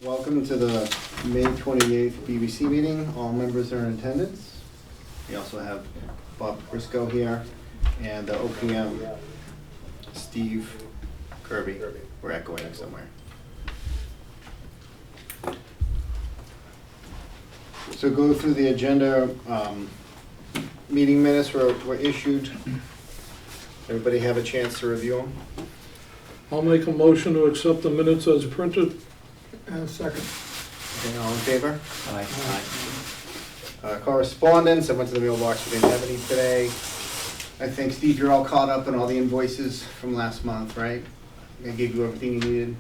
Welcome to the May 28th BBC meeting. All members are in attendance. We also have Bob Briscoe here and the OPM, Steve Kirby. We're echoing somewhere. So go through the agenda. Meeting minutes were issued. Everybody have a chance to review them? I'll make a motion to accept the minutes as printed. Second. Okay, all in favor? Aye. Correspondence, I went to the mailbox, we didn't have any today. I think, Steve, you're all caught up on all the invoices from last month, right? I gave you everything you needed,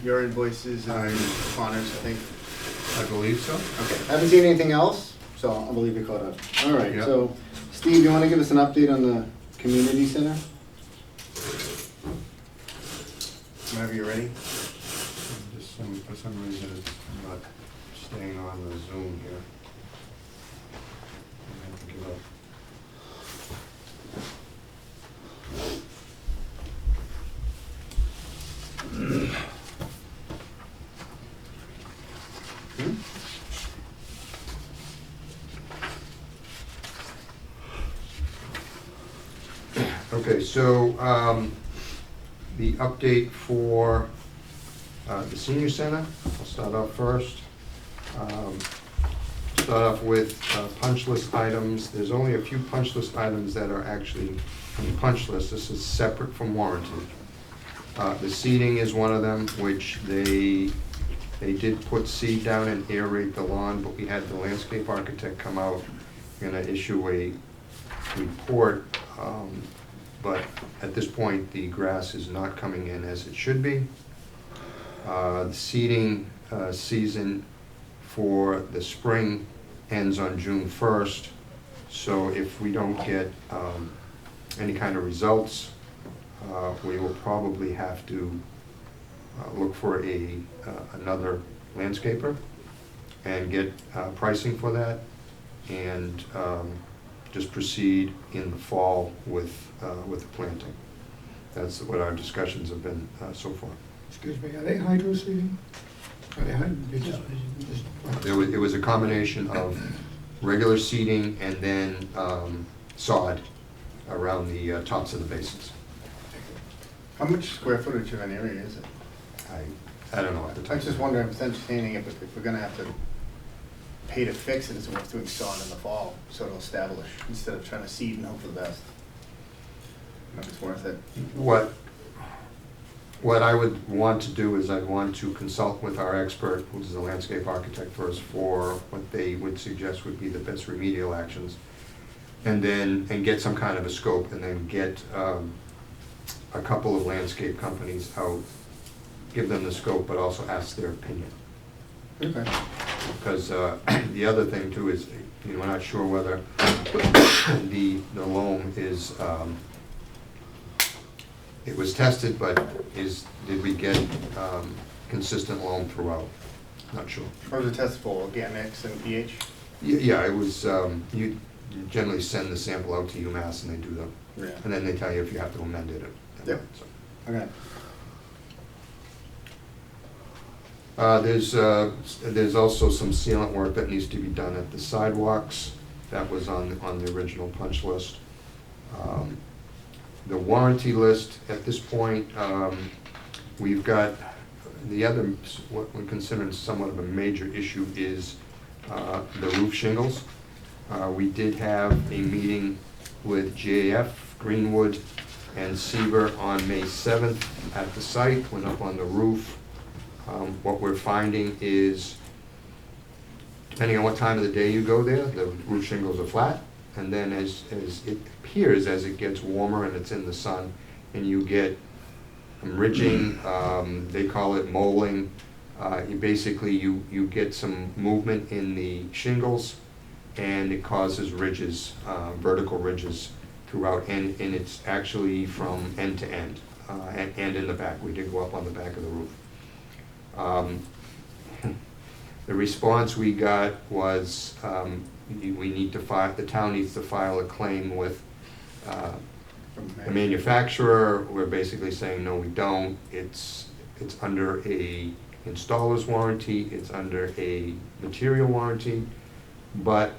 your invoices and Connor's, I think. I believe so. Okay, haven't seen anything else, so I'll believe you're caught up. All right, Yep. so, Steve, you wanna give us an update on the community center? Whenever you're ready. For some reason, it's not staying on the Zoom here. I have to give up. Hmm? Okay, so the update for the senior center, I'll start off first. Start off with punch list items. There's only a few punch list items that are actually on the punch list. This is separate from warranty. The seeding is one of them, which they did put seed down and aerate the lawn, but we had the landscape architect come out, gonna issue a report. But at this point, the grass is not coming in as it should be. The seeding season for the spring ends on June 1st, so if we don't get any kind of results, we will probably have to look for another landscaper and get pricing for that, and just proceed in the fall with the planting. That's what our discussions have been so far. Excuse me, are they hydro seeding? Are they just? It was a combination of regular seeding and then sod around the tops of the basins. How much square footage of an area is it? I don't know at the I time. was just wondering, if it's entertaining, if we're gonna have to pay to fix it, it's worth doing sod in the fall, so it'll establish, instead of trying to seed and hope for the best. If it's worth it. What I would want to do is I'd want to consult with our expert, who's the landscape architect first, for what they would suggest would be the best remedial actions. And get some kind of a scope, and then get a couple of landscape companies out, give them the scope, but also ask their opinion. Okay. Because the other thing too is, we're not sure whether the loam is, it was tested, but did we get consistent loam throughout? Not sure. What was it tested for, organics and pH? Yeah, it was, you generally send the sample out to UMass and they do them. Yeah. And then they tell you if you have to amend it. Yep. So. Okay. There's also some sealant work that needs to be done at the sidewalks. That was on the original punch list. The warranty list, at this point, we've got the other, what we consider somewhat of a major issue is the roof shingles. We did have a meeting with JF, Greenwood, and Seaver on May 7th at the site, went up on the roof. What we're finding is, depending on what time of the day you go there, the roof shingles are flat, and then as it appears, as it gets warmer and it's in the sun, and you get ridging, they call it molding. You get some movement in the shingles, and it causes ridges, vertical ridges throughout, and it's actually from end to end, and in the back. We did go up on the back of the roof. The response we got was we need to file, the town needs to file a claim with the manufacturer. We're basically saying, no, we don't. It's under a installer's warranty, it's under a material warranty, but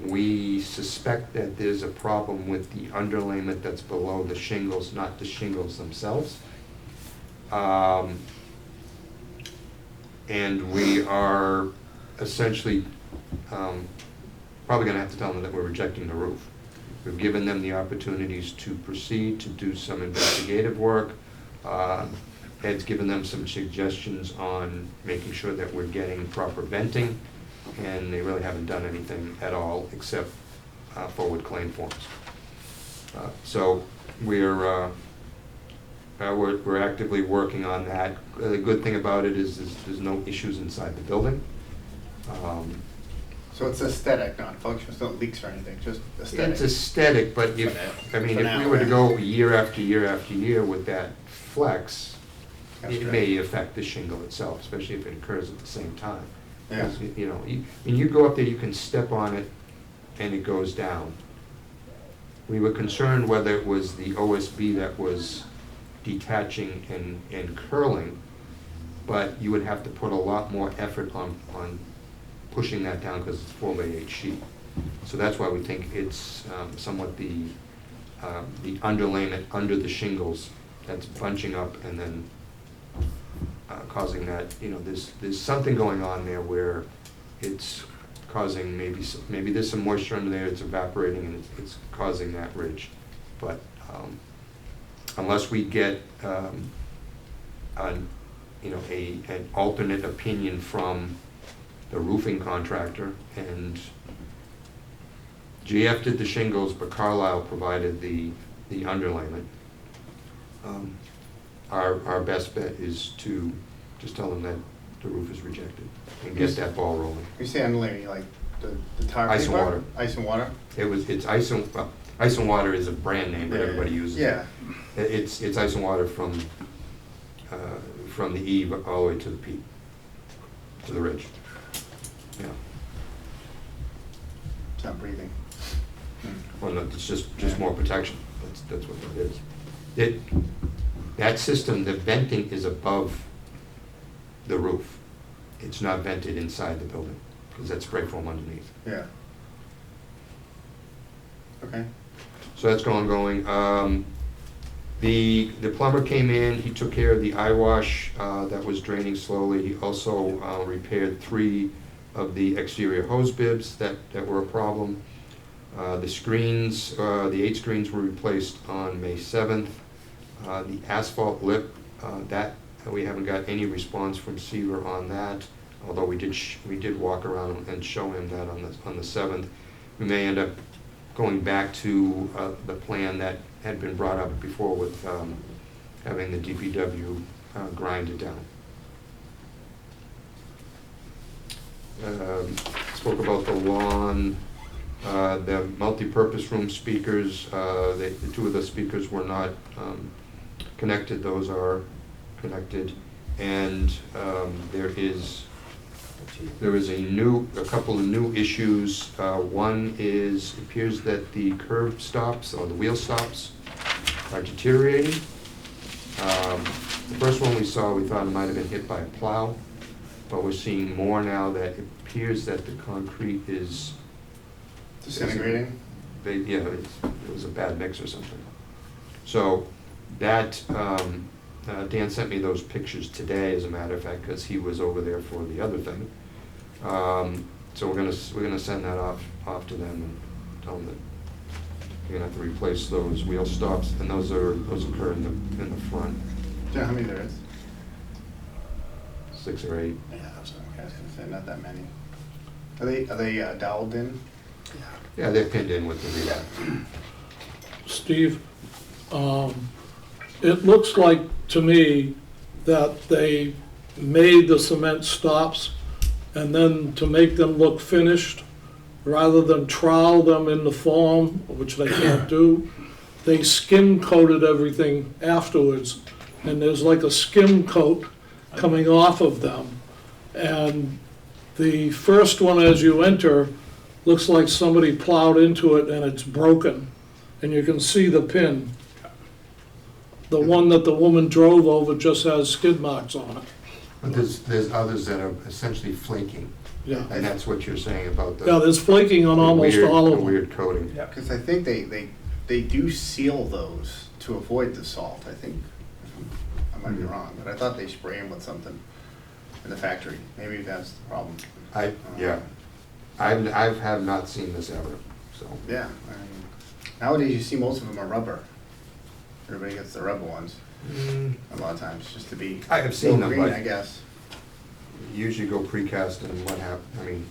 we suspect that there's a problem with the underlayment that's below the shingles, not the shingles themselves. And we are essentially probably gonna have to tell them that we're rejecting the roof. We've given them the opportunities to proceed to do some investigative work. Ed's given them some suggestions on making sure that we're getting proper venting, and they really haven't done anything at all except forward claim forms. So we're actively working on that. The good thing about it is there's no issues inside the building. So it's aesthetic, not functional, no leaks or anything, just aesthetic. It's aesthetic, but if, I mean, if we were to go year after year after year with that flex, That's it great. may affect the shingle itself, especially if it occurs at the same time. Yeah. Because, you know, when you go up there, you can step on it and it goes down. We were concerned whether it was the OSB that was detaching and curling, but you would have to put a lot more effort on pushing that down because it's 4x8 sheet. So that's why we think it's somewhat the underlayment under the shingles that's bunching up and then causing that, you know, there's something going on there where it's causing maybe there's some moisture under there, it's evaporating and it's causing that ridge. But unless we get an alternate opinion from the roofing contractor, and GF did the shingles, but Carlisle provided the underlayment. Our best bet is to just tell them that the roof is rejected and get that ball rolling. You say underlayment, like the tar Ice and paper? water. Ice and water? It's Ice and Water is a brand name that everybody uses. Yeah. It's Ice and Water from the eave all the way to the peak, to the ridge. Yeah. It's not breathing. Well, no, it's just more protection. That's what that is. That system, the venting is above the roof. It's not vented inside the building, because that's spray foam underneath. Yeah. Okay. So that's going. The plumber came in, he took care of the eye wash that was draining slowly. He also repaired 3 of the exterior hose bibs that were a problem. The screens, the 8 screens were replaced on May 7th. The asphalt lip, that we haven't got any response from Seaver on that, although we did walk around and show him that on the 7th. We may end up going back to the plan that had been brought up before with having the DPW grind it down. Spoke about the lawn, the multi-purpose room speakers. The 2 of the speakers were not connected. Those are connected, and there is a couple of new issues. One is, it appears that the curb stops or the wheel stops are deteriorating. The first one we saw, we thought it might have been hit by a plow, but we're seeing more now that it appears that the concrete is Disintegrating? it was a bad mix or something. So that, Dan sent me those pictures today, as a matter of fact, because he was over there for the other thing. So we're gonna send that off to them and tell them that you're gonna have to replace those wheel stops, and those occur in the front, Do you know how many there is? 6 or 8. Yeah, that's what I was gonna say, not that many. Are they doweled in? Yeah, they're pinned in with the wheel. Steve, it looks like to me that they made the cement stops, and then to make them look finished, rather than trowel them in the foam, which they can't do, they skim coated everything afterwards, and there's like a skim coat coming off of them. And the first one as you enter looks like somebody plowed into it and it's broken, and you can see the pin. The one that the woman drove over just has skid marks on it. But there's others that are essentially flaking, Yeah, and that's what you're saying about the. yeah, there's flaking on the almost weird- all of the them. weird coating. Yeah. Because I think they do seal those to avoid the salt, I think. I might be wrong, but I thought they spray them with something in the factory. Maybe that's the problem. Yeah, I have not seen this ever, so. Yeah, I mean, nowadays you see most of them are rubber. Everybody gets the rubber ones a lot of times, just to be. I have seen them, green, but- I guess. Usually go precast and what hap, I mean,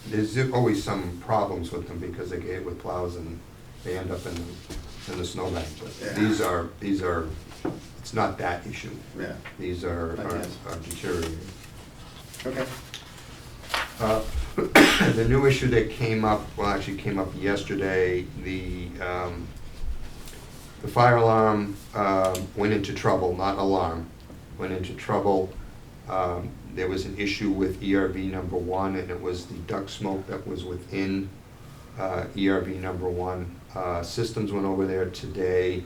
there's always some problems with them because they get hit with plows and they end up in the snowbank. But Yeah. these are, it's not that issue. Yeah, These are I guess. deteriorating. okay. The new issue that came up, well, actually came up yesterday, the fire alarm went into trouble, not alarm, went into trouble. There was an issue with ERV number 1, and it was the duct smoke that was within ERV number 1. Systems went over there today.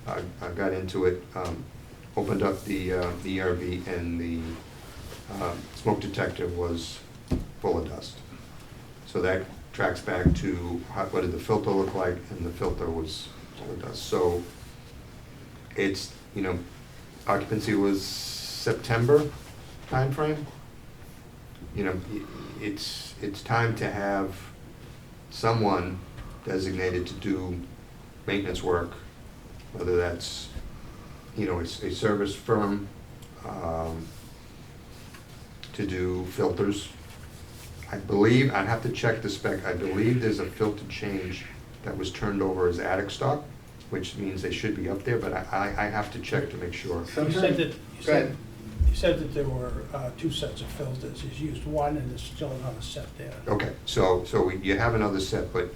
I got into it, opened up the ERV, and the smoke detector was full of dust. So that tracks back to what did the filter look like, and the filter was full of dust. So it's, occupancy was September timeframe. It's time to have someone designated to do maintenance work, whether that's, a service firm, to do filters. I believe, I'd have to check the spec, I believe there's a filter change that was turned over as attic stock, which means they should be up there, but I have to check to make sure. You said that, Go ahead. you said that there were 2 sets of filters. He's used one and there's still another set there. Okay, so you have another set, but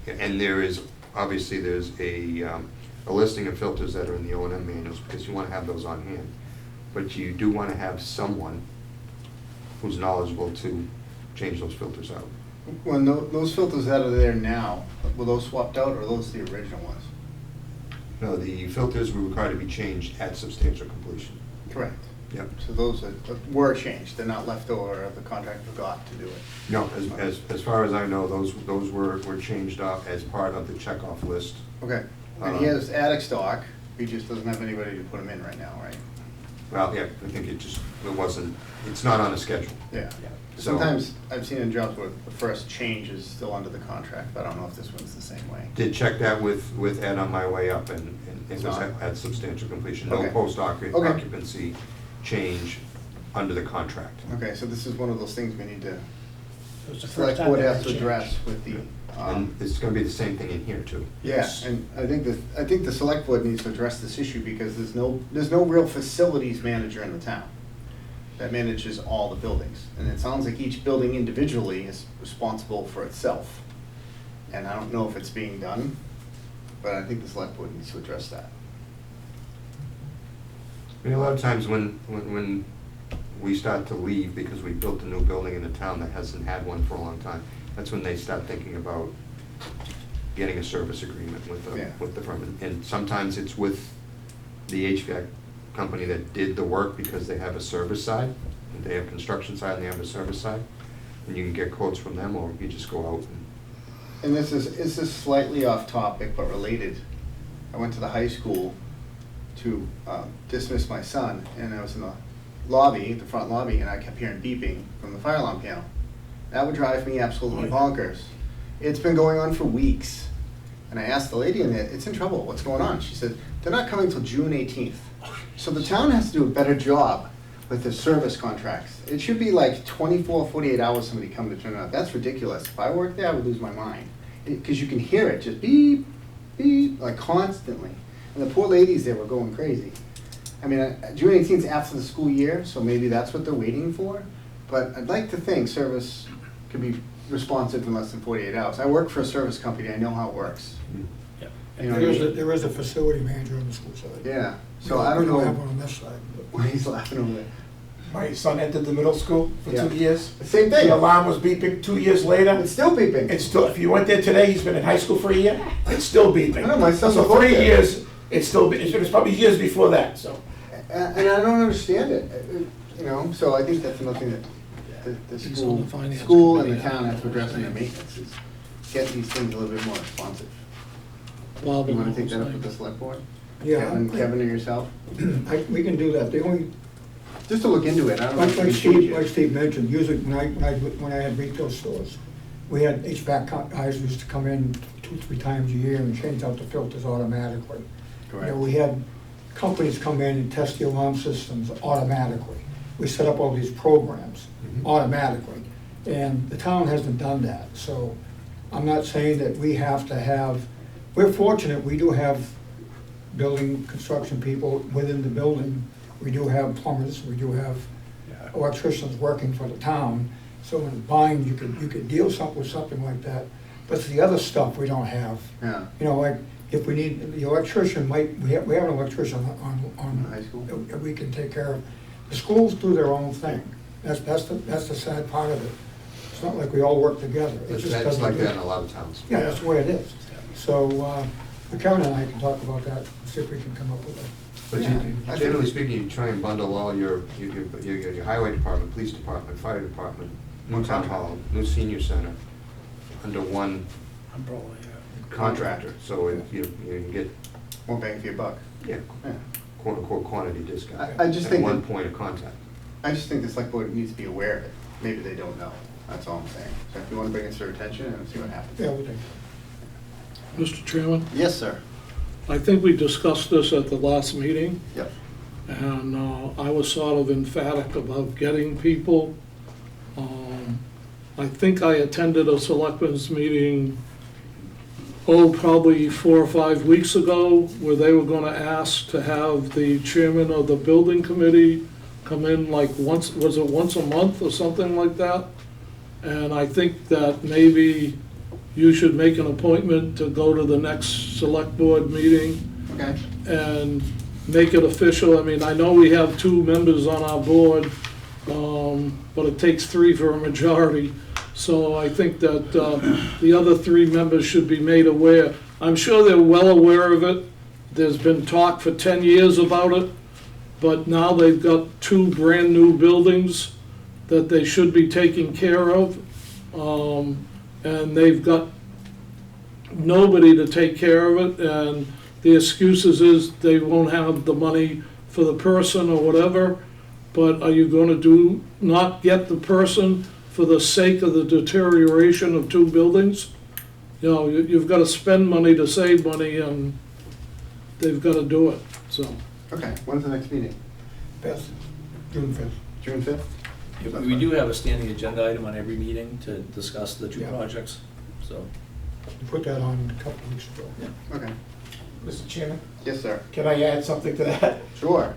and there is, obviously, there's a listing of filters that are in the O&M manuals, because you want to have those on hand. But you do want to have someone who's knowledgeable to change those filters out. When those filters that are there now, were those swapped out or are those the original ones? No, the filters were required to be changed at substantial completion. Correct. Yep. So those were changed, they're not left over, or the contractor forgot to do it. No, as far as I know, those were changed up as part of the checkoff list. Okay, and he has attic stock, he just doesn't have anybody to put them in right now, right? Well, yeah, I think it's not on a schedule. Yeah. Yeah. So- Sometimes I've seen in jobs where the first change is still under the contract, but I don't know if this one's the same way. Did check that with Ed on my way up, and it was Not- at substantial completion. No Okay. post-occupancy Okay. change under the contract. Okay, so this is one of those things we need to, It was the select first time board they has had to changed. address with the, And it's gonna be the same thing in here too. yeah, and I think the select board needs to address this issue because there's no real facilities manager in the town that manages all the buildings. And it sounds like each building individually is responsible for itself. And I don't know if it's being done, but I think the select board needs to address that. I mean, a lot of times when we start to leave because we built a new building in a town that hasn't had one for a long time, that's when they start thinking about getting a service agreement Yeah. with the firm. And sometimes it's with the HVAC company that did the work because they have a service side, and they have construction side and they have a service side. And you can get quotes from them, or you just go out and, And this is slightly off topic but related. I went to the high school to dismiss my son, and I was in the lobby, the front lobby, and I kept hearing beeping from the fire alarm panel. That would drive me absolutely bonkers. It's been going on for weeks. And I asked the lady in there, it's in trouble, what's going on? She said, they're not coming till June 18th. So the town has to do a better job with the service contracts. It should be like 24, 48 hours somebody come to turn it on. That's ridiculous. If I worked there, I would lose my mind. Because you can hear it just beep, beep, like constantly. And the poor ladies there were going crazy. I mean, June 18th is after the school year, so maybe that's what they're waiting for. But I'd like to think service could be responsive in less than 48 hours. I work for a service company, I know how it works. Yeah. You know what I mean? There is a facility manager on the school side. Yeah, so I don't We have know one on this side. but- why he's laughing over there. My son entered the middle school for Yeah. 2 years. Same The thing, alarm was beeping 2 years later. it's still beeping. It's still, if you went there today, he's been in high school for a year, it's still beeping. I know, my son's So both 3 there. years, it's still, it was probably years before that, so. And I don't understand it. You know, so I think that's another thing that the He's on the school, finance school and the committee. town have to address in their maintenance, is get these things a little bit more responsive. Bob You will wanna take know that up his with the name. select board? Yeah, Kevin or yourself? we can do that. The only, Just to look into it, I don't know. like if we can change Steve it. mentioned, usually when I had retail stores, we had HVAC guys who used to come in 2-3 times a year and change out the filters automatically. You know, we had companies come in and test the alarm systems automatically. We set up all these programs automatically, and the town hasn't done that. So I'm not saying that we have to have, we're fortunate, we do have building construction people within the building. We do have plumbers, we do have electricians working for the town. So in buying, you could deal with something like that. But it's the other stuff we don't have. Yeah. You know, like, if we need, the electrician we have an electrician on. High school? That we can take care of. The schools do their own thing. That's the sad part of it. It's not like we all work together. It just It's doesn't like do- that in a lot of towns. Yeah, that's the way it is. So, Kevin and I can talk about that, see if we can come up with it. But Yeah, you, I generally think- speaking, you try and bundle all your highway department, police department, fire department, new town hall, new senior center, under one Umbrella, yeah. contractor, so you can get, More bang for your buck. yeah, Yeah. quote-unquote quantity discount. I just and think one that- point of contact. I just think the select board needs to be aware of it. Maybe they don't know. That's all I'm saying. So if you want to bring it to their attention and see what happens. Yeah, we do. Mr. Chairman, Yes, sir. I think we discussed this at the last meeting, Yep. and I was sort of emphatic about getting people. I think I attended a selectmen's meeting, probably 4 or 5 weeks ago, where they were gonna ask to have the chairman of the building committee come in like once, was it once a month or something like that? And I think that maybe you should make an appointment to go to the next select board meeting Okay. and make it official. I mean, I know we have 2 members on our board, but it takes 3 for a majority. So I think that the other 3 members should be made aware. I'm sure they're well aware of it. There's been talk for 10 years about it, but now they've got 2 brand-new buildings that they should be taking care of. And they've got nobody to take care of it, and the excuses is they won't have the money for the person or whatever. But are you gonna not get the person for the sake of the deterioration of 2 buildings? You know, you've gotta spend money to save money, and they've gotta do it, so. Okay. When's the next meeting? Fifth, June 5th. June 5th? We do have a standing agenda item on every meeting to discuss the 2 Yeah. projects, so. We put that on a couple of weeks ago. Okay. Mr. Chairman, Yes, sir. can I add something to that? Sure.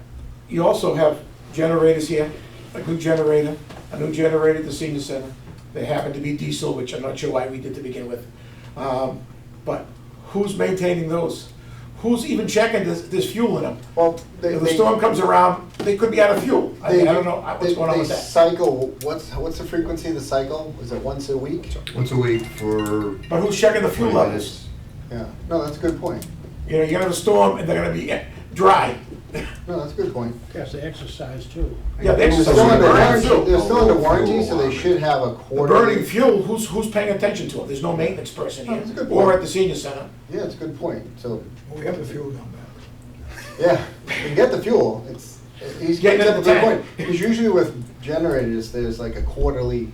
You also have generators here, a new generator at the senior center. They happen to be diesel, which I'm not sure why we did to begin with. But who's maintaining those? Who's even checking there's fuel in them? Well, If the storm comes around, they could be out of fuel. I don't know what's going on with They that. cycle, what's the frequency of the cycle? Is it once a week? Once a week for But who's checking the fuel 20 levels? minutes. Yeah. No, that's a good point. You know, you're gonna have a storm and they're gonna be dry. No, that's a good point. Yes, they exercise too. Yeah, they They're exercise. still under Burning warranty, fuel. they're still under warranty, Fuel so they alarm. should have a The quarterly. burning fuel, who's paying attention to it? There's no maintenance person Oh, here. that's a good Or point. at the senior center. Yeah, it's a good point. So, Well, we have the fuel down there. yeah, you can get the fuel. He's Getting getting it up a at the good tank. point. Because usually with generators, there's like a quarterly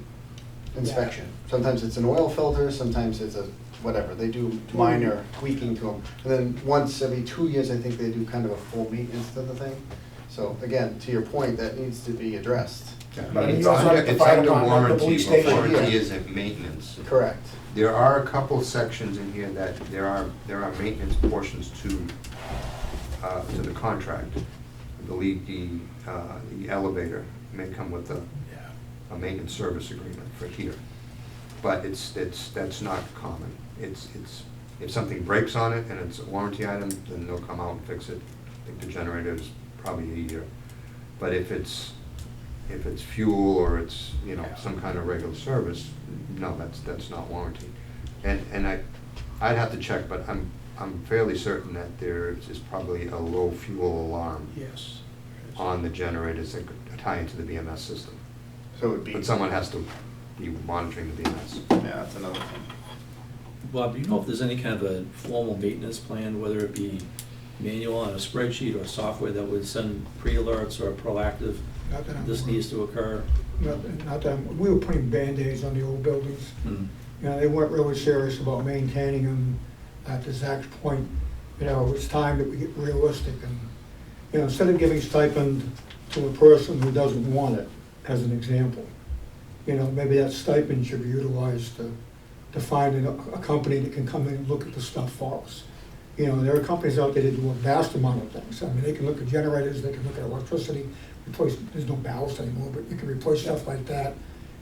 inspection. Sometimes it's an oil filter, sometimes it's a whatever. They do minor tweaking to them. And then once every 2 years, I think they do kind of a full maintenance to the thing. So again, to your point, that needs to be addressed. But I mean, It's you also have under, the it's fire under department, the warranty, police but station. warranty Yeah. isn't maintenance. Correct. There are a couple sections in here that there are maintenance portions to the contract. I believe the elevator may come with a maintenance service agreement for here. But that's not common. It's, if something breaks on it and it's a warranty item, then they'll come out and fix it. I think the generator is probably a year. But if it's fuel or it's, you know, some kind of regular service, no, that's not warranty. And I'd have to check, but I'm fairly certain that there is probably a low fuel alarm Yes. on the generators, a tie into the BMS system. So it would be, But someone has to be monitoring the BMS. yeah, that's another thing. Bob, do you know if there's any kind of a formal maintenance plan, whether it be manual on a spreadsheet or software that would send pre-alerts or proactive, Not that I'm this aware. needs to occur? Not that, we were putting Band-Aids on the old buildings. Hmm. You know, they weren't really serious about maintaining them. At Zach's point, you know, it's time that we get realistic and, you know, instead of giving stipend to a person who doesn't want it, as an example, you know, maybe that stipend should be utilized to find a company that can come in and look at the stuff for us. You know, there are companies out there that do a vast amount of things. I mean, they can look at generators, they can look at electricity, replace, there's no ballast anymore, but you can replace stuff like that.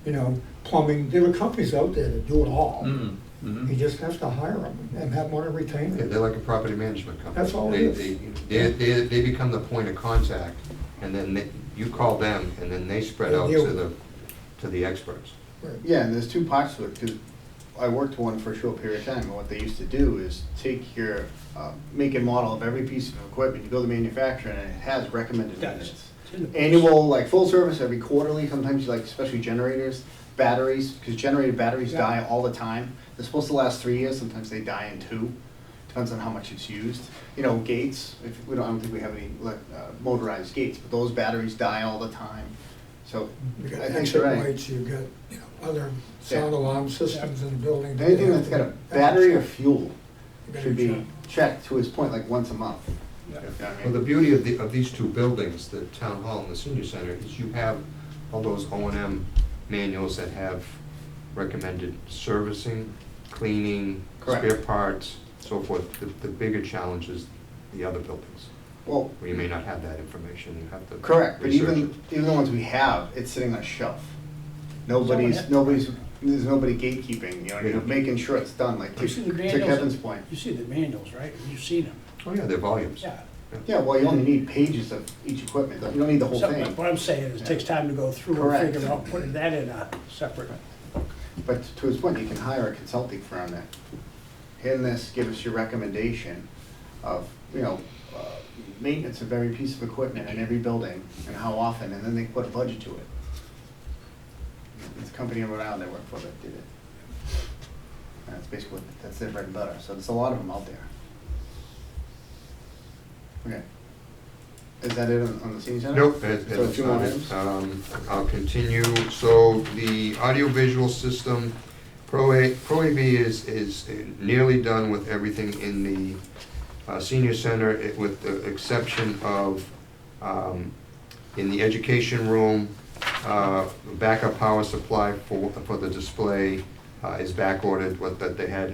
You know, plumbing, there are companies out there that do it all. Mhm, mhm. You just have to hire them and have one to retain Yeah, them. they're like a property management company. That's all it is. They become the point of contact, and then you call them, and then they spread They out deal to with the experts. Right. Yeah, and there's two parts to it, because I worked one for a short period of time, and what they used to do is take your make and model of every piece of equipment, you go to the manufacturer, and it has recommended It does. maintenance. It's in the- Annual, like, full service, every quarterly, sometimes you like, especially generators, batteries, because generated batteries Yeah. die all the time. They're supposed to last 3 years, sometimes they die in 2, depends on how much it's used. You know, gates, I don't think we have any motorized gates, but those batteries die all the time, so You got I think exit you're right. lights, you've got, you know, other sound alarm systems in the building. Anything that's got a battery or fuel You gotta should be check. checked to his point, like once a month. Yeah. You know what I Well, the mean? beauty of these two buildings, the town hall and the senior center, is you have all those O&M manuals that have recommended servicing, cleaning, Correct. spare parts, so forth. The bigger challenge is the other buildings, Well, where you may not have that information, you have to correct, but research even it. the ones we have, it's sitting on a shelf. Someone had- There's nobody gatekeeping, you know, Yeah. making sure it's done, like You to see the to manuals? Kevin's point. You see the manuals, right? You've seen them. Oh, yeah, they're volumes. Yeah. Yeah, well, you only need pages of each equipment, you don't need the whole So, thing. what I'm saying is, it takes time to go through and Correct. figure out, putting that in a separate. But to his point, you can hire a consulting firm that, in this, give us your recommendation of, you know, maintenance of every piece of equipment in every building, and how often, and then they put a budget to it. There's a company in Rhode Island I work for that did it. That's basically, that's their bread and butter, so there's a lot of them out there. Okay. Is that it on the senior center? Nope, So a few more items? I'll continue. So the audiovisual system, Pro AV is nearly done with everything in the senior center, with the exception of, in the education room, backup power supply for the display is back ordered. What that they had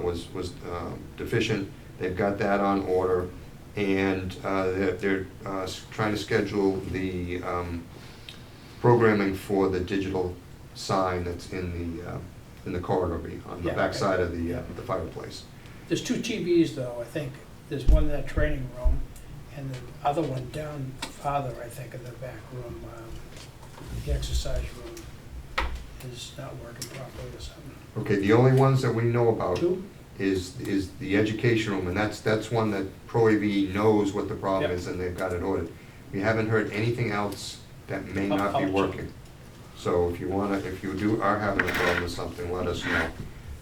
was deficient. They've got that on order. And they're trying to schedule the programming for the digital sign that's in the corridor on the Yeah, back okay. side of the fireplace. There's 2 TVs though, I think. There's one in that training room and the other one down farther, I think, in the back room. The exercise room is not working properly or something. Okay, the only ones that we know about 2? is the education room, and that's one that Pro AV knows what the problem Yep. is, and they've got it ordered. We haven't heard anything else that may I'll- not be I'll check. working. So if you are having a problem with something, let us know.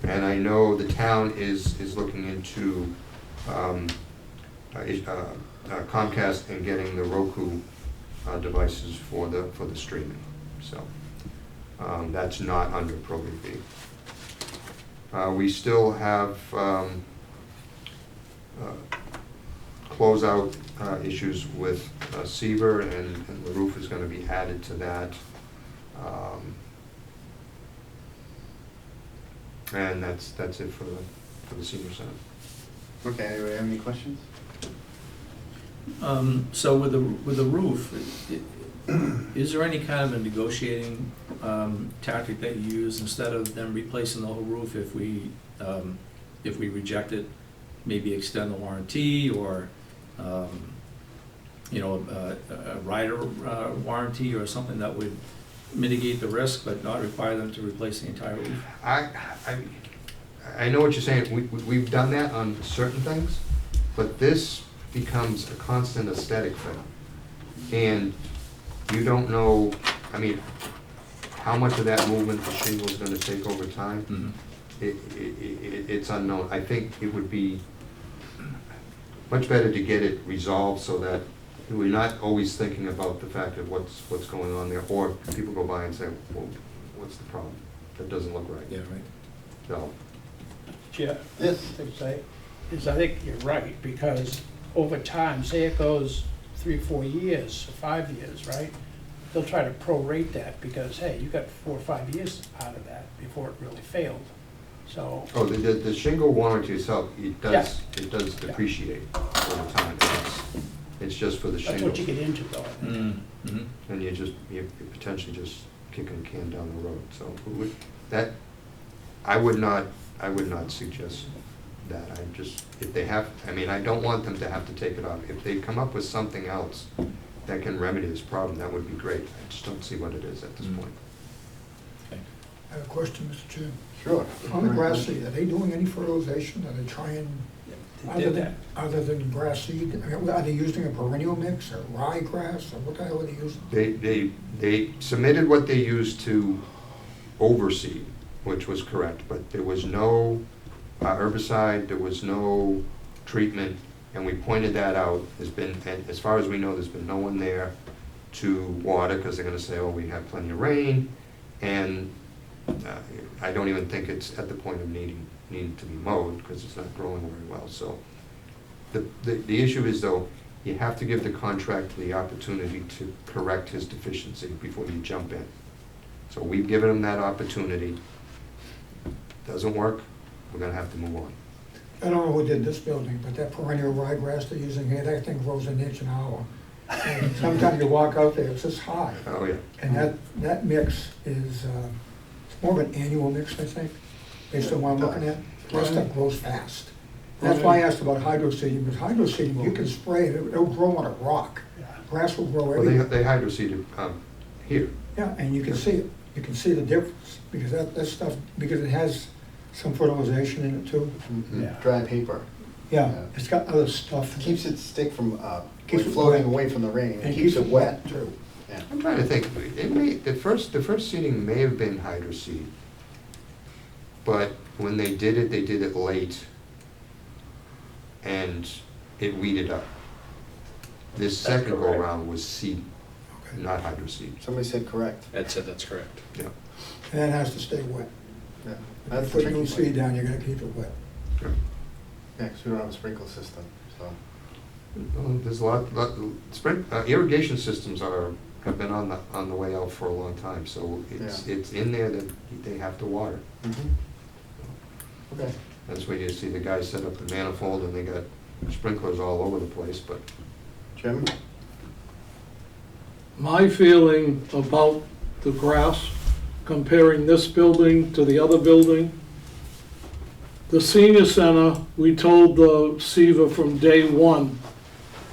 And I know the town is looking into Comcast and getting the Roku devices for the streaming, so that's not under Pro AV. We still have closeout issues with Seaver, and the roof is gonna be added to that. And that's it for the senior center. Okay, anybody have any questions? So with the roof, is there any kind of a negotiating tactic that you use instead of them replacing the whole roof if we reject it? Maybe extend the warranty or, you know, a rider warranty or something that would mitigate the risk but not require them to replace the entire roof? I know what you're saying. We've done that on certain things, but this becomes a constant aesthetic thing. And you don't know, I mean, how much of that movement the shingle's gonna take over time. Mhm. It's unknown. I think it would be much better to get it resolved so that we're not always thinking about the fact of what's going on there, or people go by and say, well, what's the problem? That doesn't look right. Yeah, right. So, Yeah. Yes. Thing to say is I think you're right, because over time, say it goes 3, 4 years, 5 years, right? They'll try to prorate that because, hey, you got 4 or 5 years out of that before it really failed. So, oh, the shingle warranty itself, it does depreciate over time. It's just for the that's shingles. what you get into though, I think. Mhm. And you're potentially just kicking a can down the road, so that, I would not suggest that. If they have, I mean, I don't want them to have to take it off. If they come up with something else that can remedy this problem, that would be great. I just don't see what it is at this Mm. point. Okay. I have a question, Mr. Chair. Sure. On the grass seed, are they doing any fertilization? Are they trying, They did that. other than grass seed? I mean, are they using a perennial mix or ryegrass, or what the hell are they using? They submitted what they used to overseed, which was correct, but there was no herbicide, there was no treatment, and we pointed that out. And as far as we know, there's been no one there to water, because they're gonna say, oh, we have plenty of rain, and I don't even think it's at the point of needing to be mowed, because it's not growing very well. So the issue is, though, you have to give the contractor the opportunity to correct his deficiency before you jump in. So we've given him that opportunity. Doesn't work, we're gonna have to move on. I don't know who did this building, but that perennial ryegrass they're using here, that thing grows an inch an hour. And sometimes you walk out there, it's this high. Oh, yeah. And that mix is, it's more of an annual mix, I think, based on what I'm looking at. That stuff grows fast. That's why I asked about hydroseeding, because hydroseeding, you can spray it, it'll grow on a rock. Yeah. Grass will grow Well, everywhere. they hydroseeded here. Yeah, and you can see it. You can see the difference, because that stuff, because it has some fertilization in it too. Yeah. Dry paper. Yeah, Yeah. it's got other stuff. Keeps it stick from, Keeps it floating wet. away from the rain. And Keeps it wet too. Yeah. I'm trying to think, the first seeding may have been hydroseed, but when they did it late, and it weeded up. This second go-around was seed, not hydroseed. Somebody said correct. Ed said that's correct. Yeah. And that has to stay wet. Yeah. If That's you the put new tricky seed part. down, you're gonna keep it wet. Yeah, because we don't have a sprinkle system, so. Well, there's a lot, irrigation systems have been on the way out for a long time, so it's in there that they have to water. Okay. That's where you see the guys set up the manifold and they got sprinklers all over the place, but Jim? My feeling about the grass, comparing this building to the other building, the senior center, we told the SEVA from day one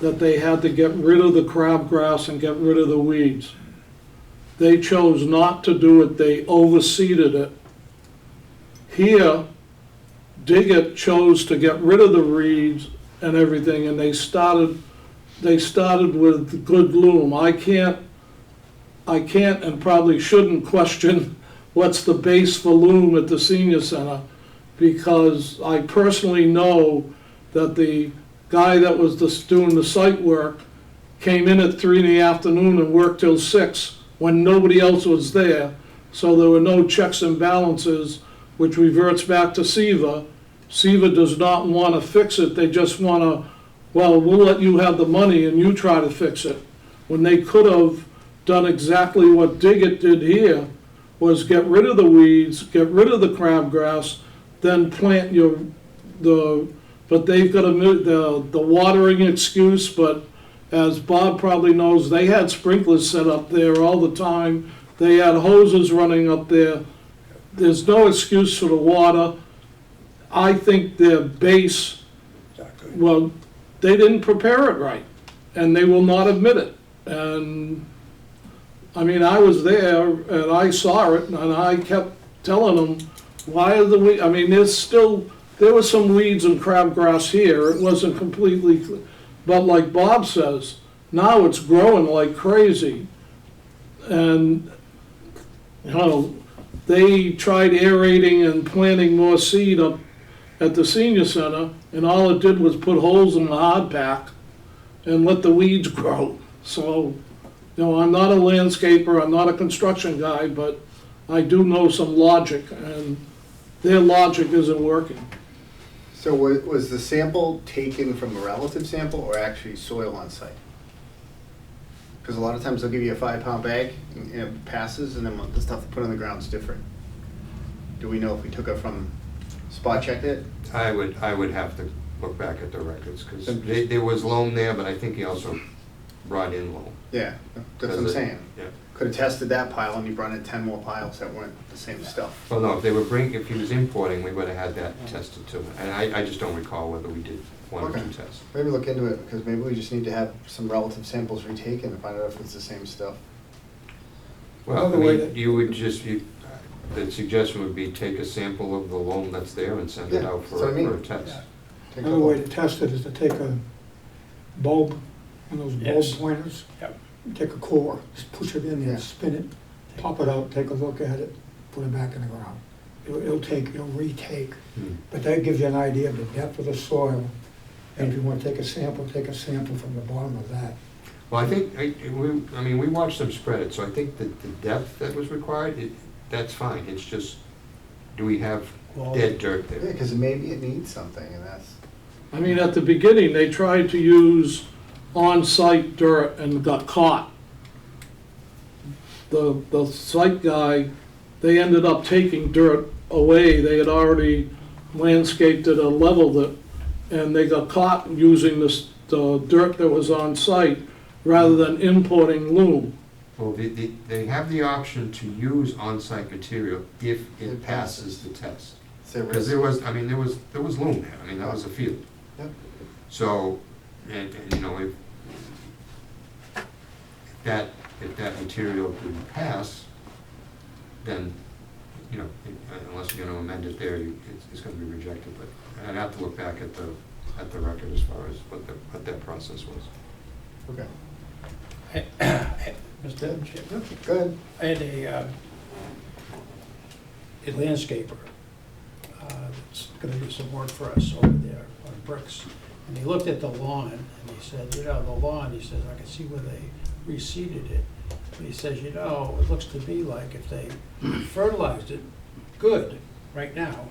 that they had to get rid of the crabgrass and get rid of the weeds. They chose not to do it, they overseeded it. Here, Diggett chose to get rid of the reeds and everything, and they started with good loom. I can't and probably shouldn't question what's the base for loom at the senior center, because I personally know that the guy that was doing the site work came in at 3 in the afternoon and worked till 6 when nobody else was there. So there were no checks and balances, which reverts back to SEVA. SEVA does not want to fix it, they just want to, well, we'll let you have the money and you try to fix it. When they could have done exactly what Diggett did here, was get rid of the weeds, get rid of the crabgrass, then plant but they've got the watering excuse, but as Bob probably knows, they had sprinklers set up there all the time. They had hoses running up there. There's no excuse for the water. I think their base, well, they didn't prepare it right, and they will not admit it. And, I mean, I was there, and I saw it, and I kept telling them, why are the weeds, I mean, there was some weeds and crabgrass here, it wasn't completely, but like Bob says, now it's growing like crazy. And, you know, they tried aerating and planting more seed up at the senior center, and all it did was put holes in the hard pack and let the weeds grow. So, you know, I'm not a landscaper, I'm not a construction guy, but I do know some logic, and their logic isn't working. So was the sample taken from a relative sample or actually soil on site? Because a lot of times they'll give you a 5-pound bag and it passes, and then the stuff they put on the ground is different. Do we know if we took it from, spot checked it? I would have to look back at the records, because there was loam there, but I think he also brought in loam. Yeah, that's what I'm saying. Yeah. Could have tested that pile and you brought in 10 more piles that weren't the same stuff. Well, no, if he was importing, we would have had that tested too. And I just don't recall whether we did one or Okay. two tests. Maybe look into it, because maybe we just need to have some relative samples retaken and find out if it's the same stuff. Well, I Another way mean, that- you would just, the suggestion would be take a sample of the loam that's there and send it Yeah, out that's what I mean. for a test. Yeah. Take a Another way look. to test it is to take a bulb, one of those bulb Yes. pointers. Yep. Take a core, just push it in Yeah. there, spin it, pop it out, take a look at it, put it back in the ground. It'll retake, Hmm. but that gives you an idea of the depth of the soil. And if you want to take a sample from the bottom of that. Well, I think, we watched them spread it, so I think that the depth that was required, that's fine. It's just, do we have dead dirt Yeah, there? because maybe it needs something, and that's, I mean, at the beginning, they tried to use on-site dirt and got caught. The site guy, they ended up taking dirt away. They had already landscaped it or leveled it, and they got caught using the dirt that was on site rather than importing loam. Well, they have the option to use on-site material if it passes the test. Because there was loam there, that was a field. Yep. So, and you know, if that material didn't pass, then, you know, unless you're gonna amend it there, it's gonna be rejected, but I'd have to look back at the record as far as what that process was. okay. Mr. Chairman, Go ahead. I had a landscaper that's gonna do some work for us over there on bricks. And he looked at the lawn and he said, you know, the lawn, he says, I can see where they reseeded it. But he says, you know, it looks to me like if they fertilized it good right now,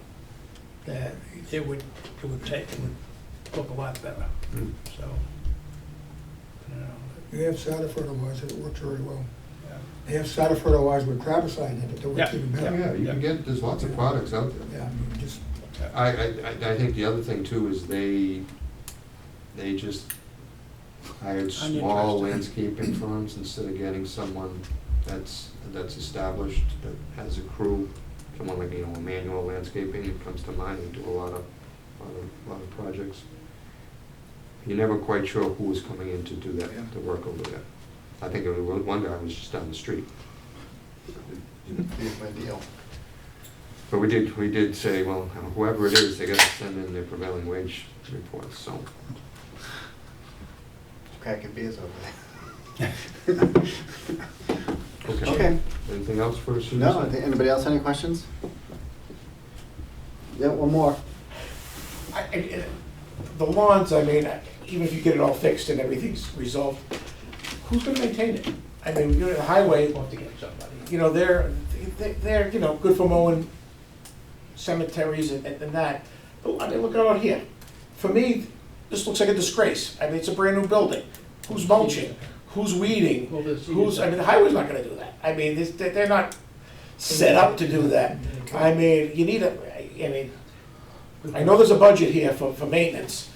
that it would look a lot better, Hmm. so, you know. They have Sada fertilizer, it works very well. Yeah. They have Sada fertilizer with crabicide in it, that works Yeah. even Oh, better. yeah, you can get, there's lots of products out there. Yeah, I mean, just, I think the other thing too is they just hired small landscaping firms instead of getting someone that's established, that has a crew, someone like, you know, Emmanuel Landscaping, it comes to mind, they do a lot of projects. You're never quite sure who was coming in to do that, to work over there. I think it was one guy was just down the street. Here's my deal. But we did say, well, whoever it is, they gotta send in their prevailing wage reports, so. Cracking beers over Okay. there. Okay. Anything else for Susan? No, I think, anybody else have any questions? Yeah, one more. The lawns, even if you get it all fixed and everything's resolved, who's gonna maintain it? You're at the highway, We'll have to get somebody. you know, they're, you know, good for mowing cemeteries and that. But, look out here. For me, this looks like a disgrace. It's a brand new building. Who's mulching? Who's weeding? Well, there's- The highway's not gonna do that. They're not set up to do that. You need I know there's a budget here for maintenance.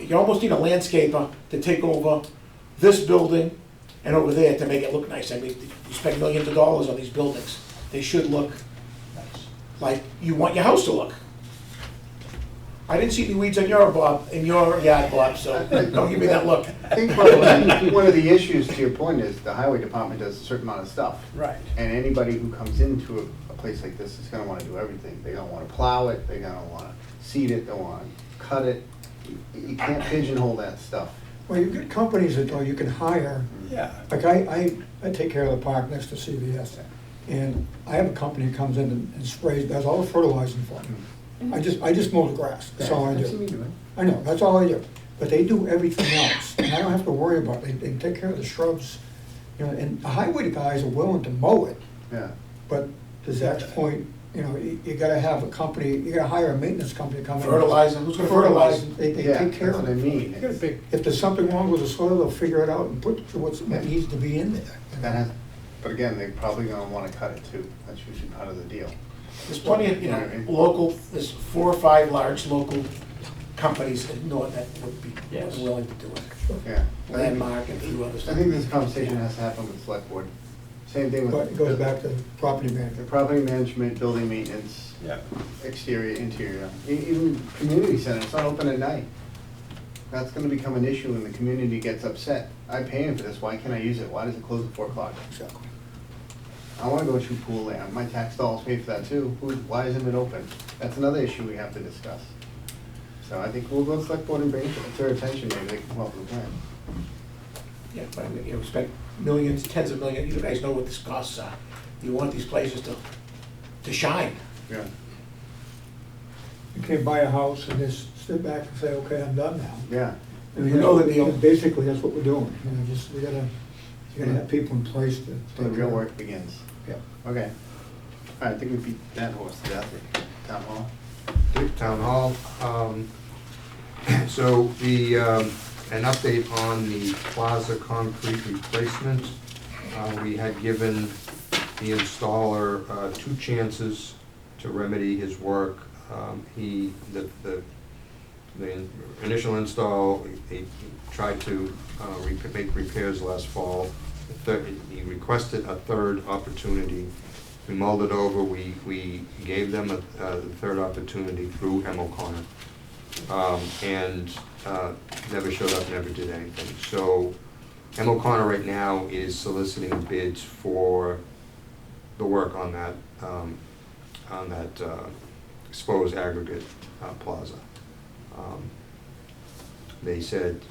You almost need a landscaper to take over this building and over there to make it look nice. You spend millions of dollars on these buildings. They should look like you want your house to look. I didn't see any weeds in your yard, Bob, so don't give me that look. I think probably one of the issues, to your point, is the highway department does a certain amount of stuff. Right. And anybody who comes into a place like this is gonna wanna do everything. They're gonna wanna plow it, they're gonna wanna seed it, they wanna cut it. You can't pigeonhole that stuff. Well, you get companies that, you can hire, Yeah. like I take care of the park next to CVS. And I have a company that comes in and sprays, does all the fertilizing for me. I just mow the grass, that's all I I've seen do. you do it. I know, that's all I do. But they do everything else, and I don't have to worry about it. They take care of the shrubs, you know, and the highway guys are willing to mow it. Yeah. But to Zach's point, you know, you gotta have a company, you gotta hire a maintenance company to come in. Fertilizer, who's gonna fertilize? They Yeah, take care that's of what I it. mean. You got a big, If there's something wrong with the soil, they'll figure it out and put what needs to be in there. That has, but again, they're probably gonna wanna cut it too. That's usually part of the deal. There's plenty of, you know, local, there's 4 or 5 large local companies in North that would be Yes. willing to do it. Yeah. Landmark and a few others. I think this conversation has to happen with select board. Same thing with. But it goes back to property The management. property management, building maintenance, yeah. exterior, interior, even community center, it's not open at night. That's gonna become an issue when the community gets upset. I'm paying for this, why can't I use it? Why does it close at 4 o'clock? Exactly. I wanna go shoot pool there, my tax dollars pay for that too, why isn't it open? That's another issue we have to discuss. So I think we'll go to select board and bring it to their attention, maybe they can come up with a plan. Yeah, but I mean, you know, spend millions, tens of millions, you guys know what these costs are. You want these places to shine. Yeah. You can't buy a house and just sit back and say, okay, I'm done now. Yeah, I mean, You know the deal. Basically, that's what we're doing, you know, just, you gotta have people in place to. so the take care real of it. work begins. Yeah. Okay. All right, I think we beat that horse to death at town hall. Town Hall. So an update on the plaza concrete replacement. We had given the installer 2 chances to remedy his work. The initial install, he tried to make repairs last fall. He requested a 3rd opportunity. We mulled it over, we gave them the 3rd opportunity through M. O'Connor. And never showed up, never did anything. So M. O'Connor right now is soliciting bids for the work on that exposed aggregate plaza. They said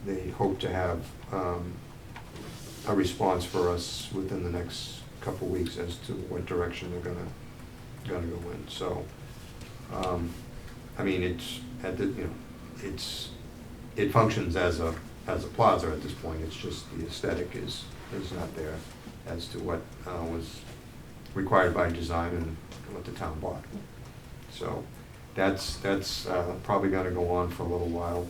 they hope to have a response for us within the next couple weeks as to what direction they're gonna go in. So, I mean, it's at the, you know, it functions as a plaza at this point. It's just the aesthetic is not there as to what was required by design and what the town bought. So that's probably gonna go on for a little while.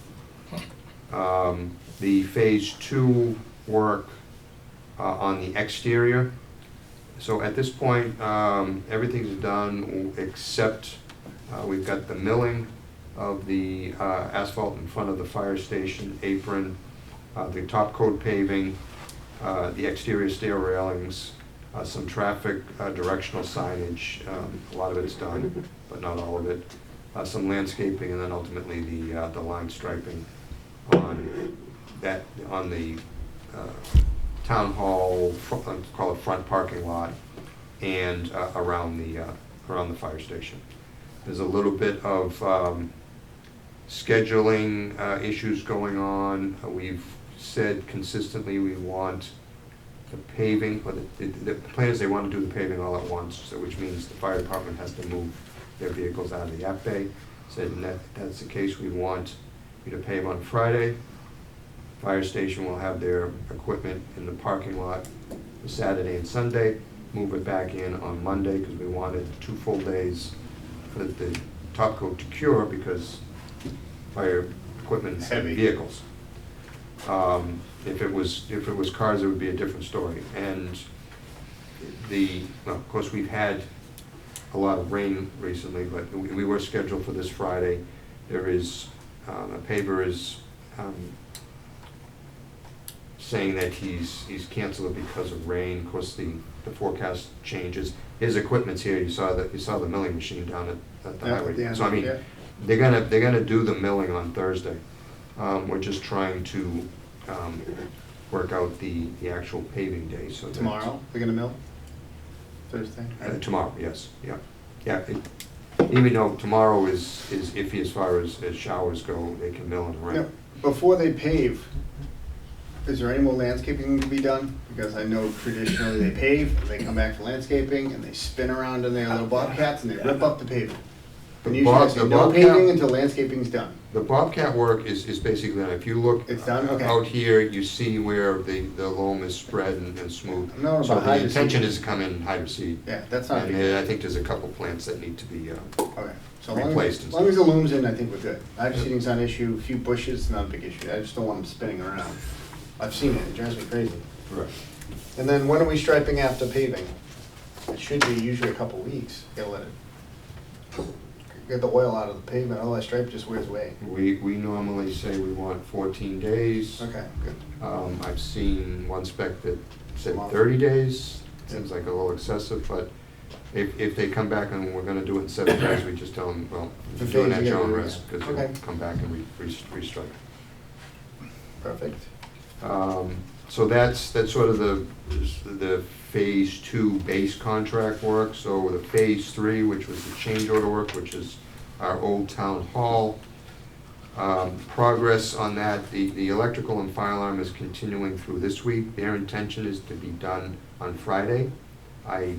The phase 2 work on the exterior. So at this point, everything's done except we've got the milling of the asphalt in front of the fire station apron, the top coat paving, the exterior stair railings, some traffic directional signage. A lot of it's done, but not all of it. Some landscaping, and then ultimately the line striping on the town hall, call it front parking lot, and around the fire station. There's a little bit of scheduling issues going on. We've said consistently we want the paving, but the plan is they want to do the paving all at once, so which means the fire department has to move their vehicles out of the app bay. Said that's the case, we want you to pave on Friday. Fire station will have their equipment in the parking lot for Saturday and Sunday, move it back in on Monday, because we wanted 2 full days for the top coat to cure, because fire equipment is heavy vehicles. If it was cars, it would be a different story. And well, of course, we've had a lot of rain recently, but we were scheduled for this Friday. There is, a paver is saying that he's canceled it because of rain. Of course, the forecast changes. His equipment's here. You saw the milling machine down at the highway. So I mean, they're gonna do the milling on Thursday. We're just trying to work out the actual paving day. So that- Tomorrow, they're gonna mill? Thursday? Tomorrow, yes, yeah. Even though tomorrow is iffy as far as showers go, they can mill in the rain. Yep. before they pave, is there any more landscaping to be done? Because I know traditionally they pave, and they come back for landscaping, and they spin around in their little bobcats, and they rip up the pavement. And usually I say The no bobcat- paving until landscaping's done. The Bobcat work is basically done. If you look It's done? Okay. out here, you see where the loam is spread and smooth. I'm not So about the hydro intention seed. is to come in hydro seed. Yeah, that's not a And big deal. I think there's a couple plants that need to be, Okay, so as replaced and long as the loom's in, I think we're good. Hydro seeding's not an issue, a few bushes, not a big issue. I just don't want them spinning around. I've seen it, it drives me crazy. correct. And then when are we striping after paving? It should be usually a couple weeks. Gotta let it, get the oil out of the pavement, otherwise stripe just wears away. We normally say we want 14 days. Okay, good. I've seen one spec that said Wow. 30 days. Seems like a little excessive, but if they come back and we're gonna do it in 7 days, we just tell them, well, The you're doing phase at you your gotta own do, risk, yeah. because Okay. they'll come back and restrike. Perfect. So that's sort of the phase 2 base contract work. So the phase 3, which was the change order work, which is our old town hall. Progress on that, the electrical and fire alarm is continuing through this week. Their intention is to be done on Friday. I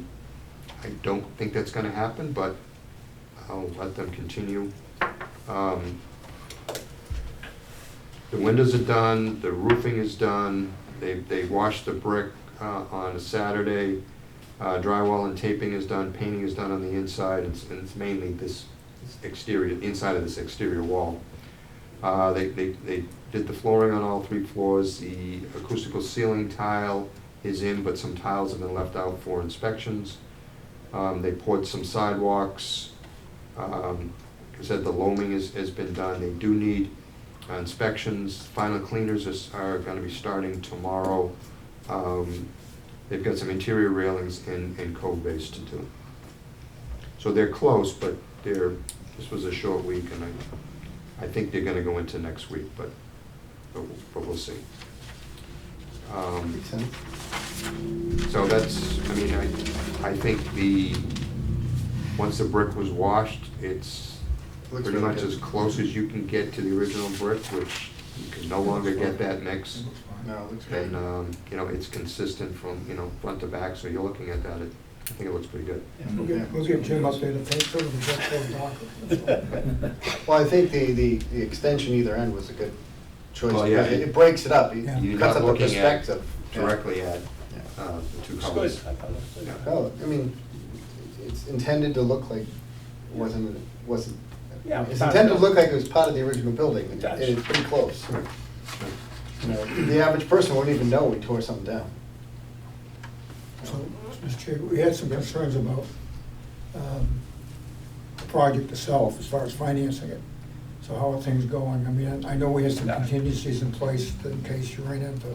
don't think that's gonna happen, but I'll let them continue. The windows are done, the roofing is done, they washed the brick on a Saturday. Drywall and taping is done, painting is done on the inside, and it's mainly this exterior, inside of this exterior wall. They did the flooring on all 3 floors, the acoustical ceiling tile is in, but some tiles have been left out for inspections. They poured some sidewalks. Like I said, the loaming has been done. They do need inspections. Final cleaners are gonna be starting tomorrow. They've got some interior railings and code base to do. So they're close, but this was a short week, and I think they're gonna go into next week, but we'll see. Makes sense. So that's, I mean, I think once the brick was washed, it's Looks pretty really much good. as close as you can get to the original brick, which you can no longer get that mix. No, it looks great. And, it's consistent from, front to back, so you're looking at that, I think it looks pretty good. We'll get Jim up there to paint so we can get those darker. Well, I think the extension either end was a good choice. Well, yeah, because It breaks it up, it Yeah. You're cuts not up the looking at perspective. directly at Yeah. the 2 It's colors. good. I thought it was good. Oh, I mean, it's intended to look like, wasn't, Yeah, it's intended to look like it was part of the original building, and does. it's pretty close. Right. The average person wouldn't even know we tore something down. So, Mr. Chair, we had some concerns about the project itself, as far as financing it. So how are things going? I mean, I know we had some contingencies in place in case you ran into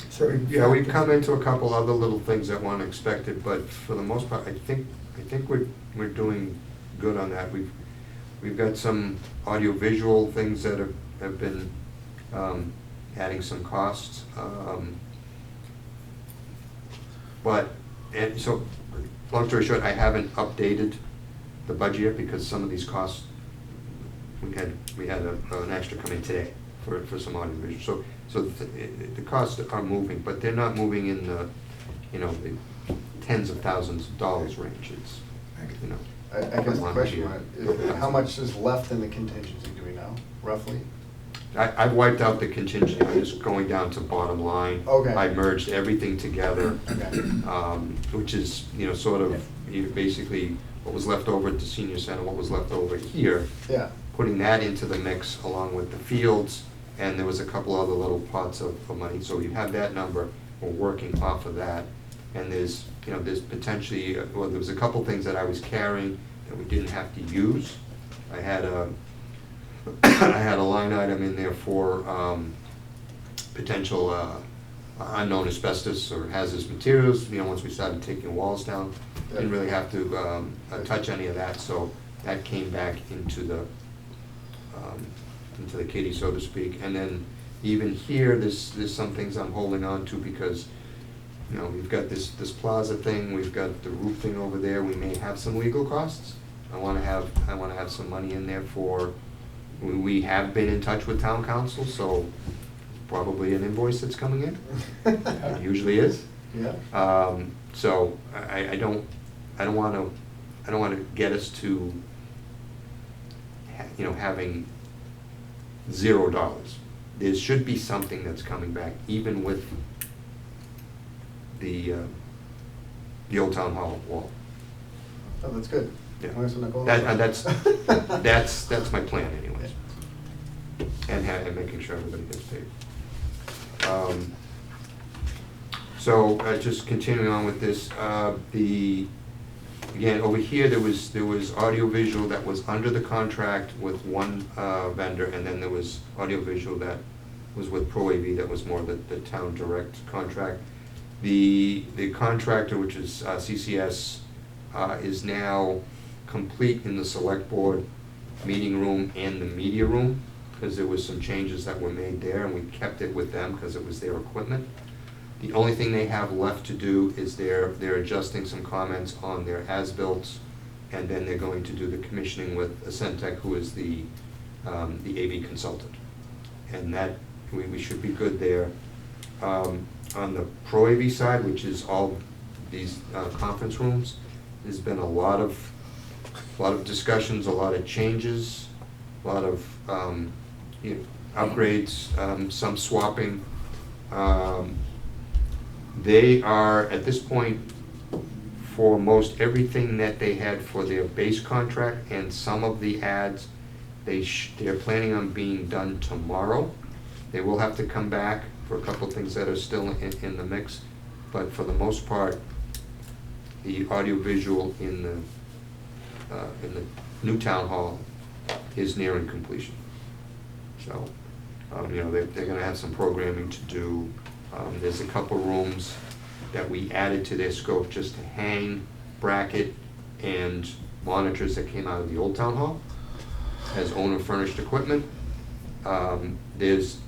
certain. Yeah, we've come into a couple other little things that weren't expected, but for the most part, I think we're doing good on that. We've got some audio-visual things that have been adding some costs. And so, long story short, I haven't updated the budget yet because some of these costs, we had an extra come in today for some audio-visual. So the costs are moving, but they're not moving in the tens of thousands of dollars range. It's, I guess the question is, how much is left in the contingency, do we know, roughly? I've wiped out the contingency, I'm just going down to bottom line. Okay. I merged everything together, Okay. which is, sort of, basically what was left over at the senior center, what was left over here, Yeah, putting that into the mix along with the fields, and there was a couple other little pots of money. So you have that number, we're working off of that. And there's potentially, there was a couple things that I was carrying that we didn't have to use. I had a line item in there for potential unknown asbestos or hazardous materials. Once we started taking walls down, didn't really have to touch any of that, so that came back into the kitty, so to speak. And then even here, there's some things I'm holding on to because we've got this plaza thing, we've got the roof thing over there. We may have some legal costs. I want to have some money in there for we have been in touch with town council, so probably an invoice that's coming in. It usually is. Yeah. So I don't want to get us to, having $0. There should be something that's coming back, even with the old town hall wall. Oh, that's good. Yeah. Nice one to go That, over. that's my plan anyways. And making sure everybody gets paid. So, just continuing on with this, again, over here, there was audiovisual that was under the contract with one vendor, and then there was audiovisual that was with Pro AV, that was more the town direct contract. The contractor, which is CCS, is now complete in the select board meeting room and the media room, because there was some changes that were made there, and we kept it with them because it was their equipment. The only thing they have left to do is they're adjusting some comments on their as-built, and then they're going to do the commissioning with Ascentec, who is the AV consultant. And that, we should be good there. On the Pro AV side, which is all these conference rooms, there's been a lot of discussions, a lot of changes, a lot of upgrades, some swapping. They are, at this point, for most everything that they had for their base contract and some of the ads, they're planning on being done tomorrow. They will have to come back for a couple of things that are still in the mix, but for the most part, the audiovisual in the new town hall is nearing completion. So, they're gonna have some programming to do. There's a couple rooms that we added to their scope just to hang, bracket, and monitors that came out of the old town hall as owner furnished equipment. There's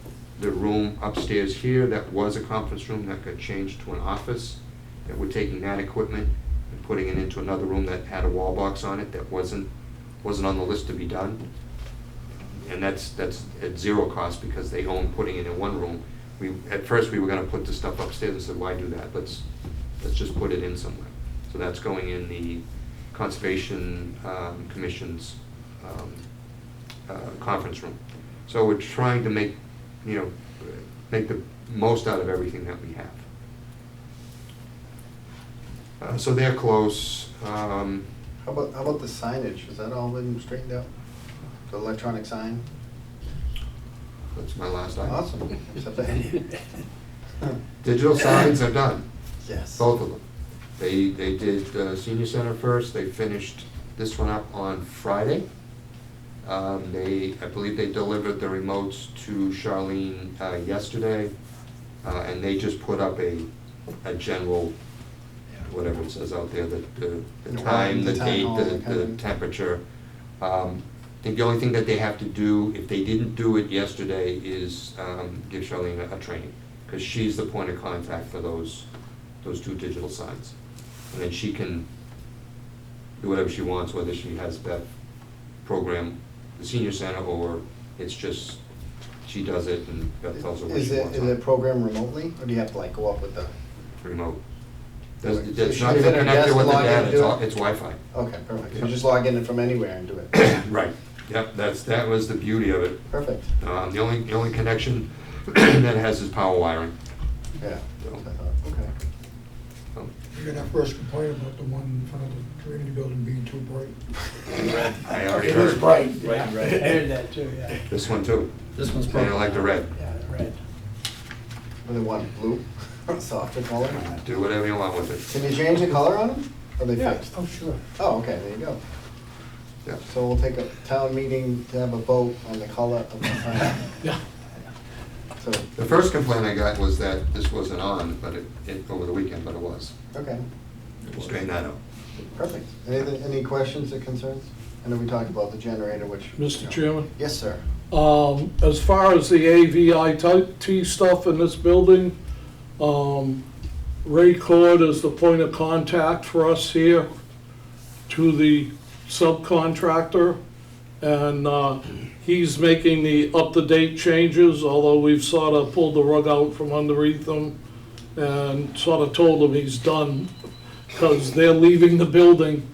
the room upstairs here that was a conference room that got changed to an office, that we're taking that equipment and putting it into another room that had a wall box on it that wasn't on the list to be done. And that's at zero cost because they own putting it in one room. At first we were gonna put the stuff upstairs and said, why do that? Let's just put it in somewhere. So that's going in the Conservation Commission's conference room. So we're trying to make the most out of everything that we have. So they're close. How about the signage? Has that all been straightened out? The electronic sign? That's my last item. Awesome. Except that- Digital signs are done, Yes. both of them. They did Senior Center first. They finished this one up on Friday. I believe they delivered the remotes to Charlene yesterday, and they just put up a general, whatever it says out there, the time, the date, the temperature. I think the only thing that they have to do, if they didn't do it yesterday, is give Charlene a training, because she's the point of contact for those two digital signs. And then she can do whatever she wants, whether she has Beth program the Senior Center, or it's just, she does it and Beth tells her what she wants. Is it programmed remotely, or do you have to go up with the? Remote. So That's she not can even at her desk connected with the log in and data, do it? it's Wi-Fi. Okay, perfect. Yeah. You just log in from anywhere and do it. Right, yep, that was the beauty of it. Perfect. The only connection that has is power wiring. Yeah. So, Okay. You're gonna first complain about the one in front of the community building being too bright. I already It is heard. bright. Right, I right. heard that too, yeah. This one too. This one's They probably. don't like the red. Yeah, red. What do they want, blue? Softer color? Do whatever you want with it. Can you change the color on them? Or are they Yeah, fixed? oh, sure. Oh, okay, there you go. Yeah. So we'll take a town meeting to have a vote on the color of the sign. Yeah. So, The first complaint I got was that this wasn't on, but it over the weekend, but it was. okay, Straighten that out. perfect. Any questions or concerns? I know we talked about the generator, which. Mr. Chairman? Yes, sir. As far as the AVIT stuff in this building, Ray Cord is the point of contact for us here to the subcontractor. And he's making the up-to-date changes, although we've sort of pulled the rug out from underneath him and sort of told him he's done, because they're leaving the building.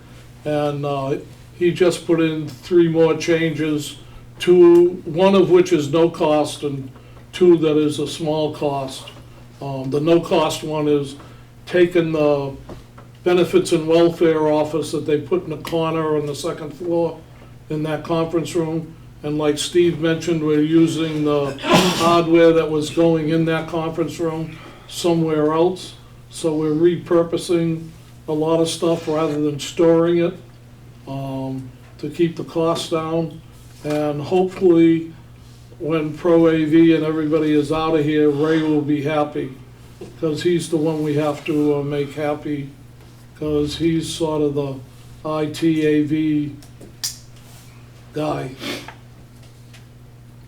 And he just put in 3 more changes, 1 of which is no cost and 2 that is a small cost. The no-cost one is taking the benefits and welfare office that they put in the corner on the 2nd floor in that conference room. And like Steve mentioned, we're using the hardware that was going in that conference room somewhere else. So we're repurposing a lot of stuff rather than storing it, to keep the costs down. And hopefully, when Pro AV and everybody is out of here, Ray will be happy, because he's the one we have to make happy, because he's sort of the IT AV guy.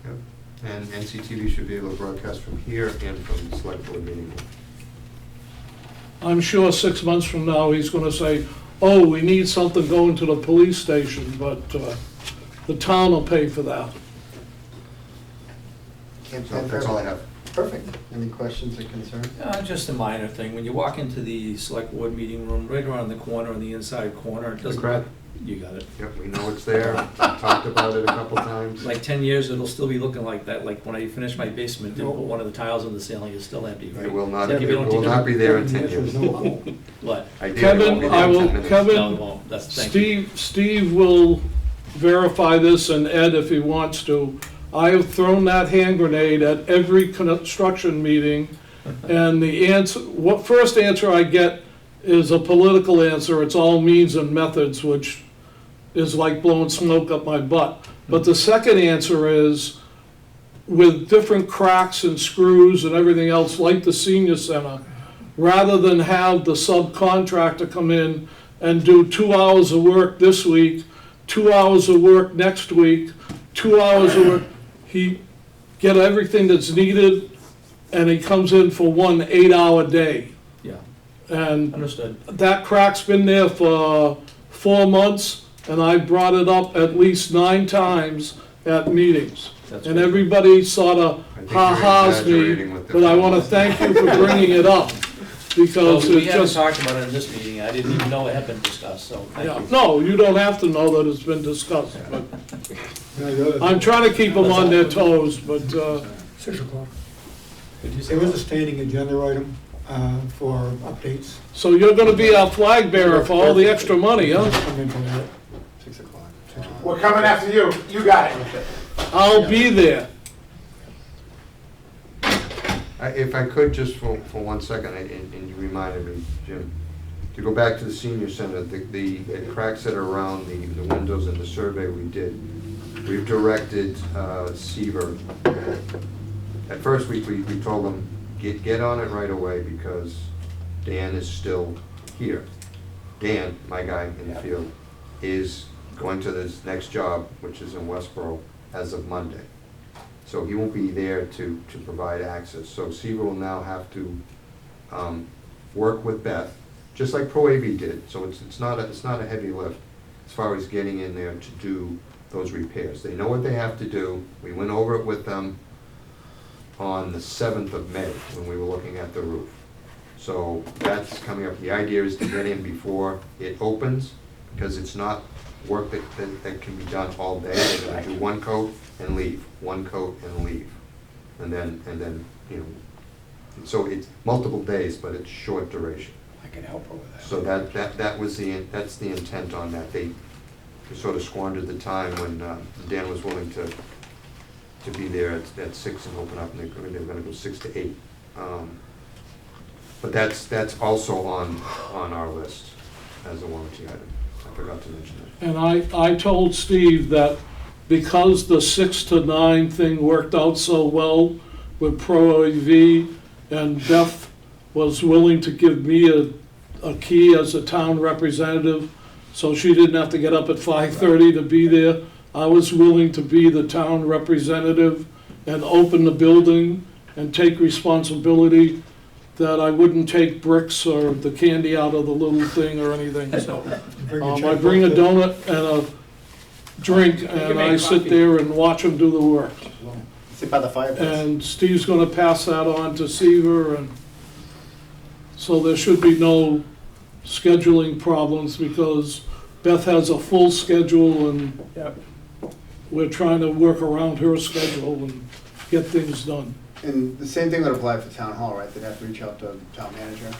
Yep. And NCTV should be able to broadcast from here and from the select board meeting room. I'm sure 6 months from now, he's gonna say, oh, we need something going to the police station, but the town will pay for that. And So that's all I have. Perfect. Any questions or concerns? Just a minor thing, when you walk into the select board meeting room, right around the corner, on the inside corner, it doesn't crab? You got it. Yep, we know it's there. We talked about it a couple times. Like 10 years, it'll still be looking like that, like when I finished my basement, didn't put one of the tiles on the ceiling, it's still empty, right? It will not, Like if it you don't will take not be there in The 10 answer is years. no. What? I did, it Kevin, won't be there I in will- 10 minutes. Kevin- No, it won't, thank you. Steve will verify this, and Ed if he wants to. I have thrown that hand grenade at every construction meeting, and the answer, first answer I get is a political answer, it's all means and methods, which is like blowing smoke up my butt. But the second answer is, with different cracks and screws and everything else, like the senior center, rather than have the subcontractor come in and do 2 hours of work this week, 2 hours of work next week, 2 hours of work, he get everything that's needed, and he comes in for 1 8-hour day. Yeah, And understood. that crack's been there for 4 months, and I brought it up at least 9 times at meetings. That's And good. everybody sort of I think ha-has you're me, exaggerating with the but I want to thank you for bringing it up, Well, because we it's haven't just, talked about it in this meeting, I didn't even know it had been discussed, so thank yeah, you. no, you don't have to know that it's been discussed, but Now, the other I'm thing, trying to keep them on their toes, but, 6 o'clock. Did you say There is that? a standing agenda item for updates. so you're gonna be our flag bearer for all the extra money, huh? Come in for that. 6 o'clock. We're coming after you. You got it. I'll be there. If I could, just for 1 second, and you reminded me, Jim, to go back to the senior center, the cracks that are around the windows and the survey we did, we've directed Seaver. At first, we told them, get on it right away, because Dan is still here. Dan, my guy in the field, is going to this next job, which is in Westboro, as of Monday. So he won't be there to provide access. So Seaver will now have to work with Beth, just like Pro AV did. So it's not a heavy lift as far as getting in there to do those repairs. They know what they have to do. We went over it with them on the 7th of May when we were looking at the roof. So that's coming up. The idea is to get in before it opens, because it's not work that can be done all day. They're gonna do 1 coat and leave, 1 coat and leave. And then, you know, so it's multiple days, but it's short duration. I can help her with that. So that's the intent on that. They sort of squandered the time when Dan was willing to be there at 6 and open up, and they were gonna go 6 to 8. But that's also on our list as a warranty item. I forgot to mention that. And I told Steve that because the 6 to 9 thing worked out so well with Pro AV, and Beth was willing to give me a key as a town representative, so she didn't have to get up at 5:30 to be there. I was willing to be the town representative and open the building and take responsibility that I wouldn't take bricks or the candy out of the little thing or anything, so. Bring your I bring a checkbook. donut and a drink, You and can I make sit coffee. there and watch them do the work. Sit by the fireplace. And Steve's gonna pass that on to Seaver, and so there should be no scheduling problems, because Beth has a full schedule, and Yep. we're trying to work around her schedule and get things done. And the same thing would apply for town hall, right? They'd have to reach out to town manager,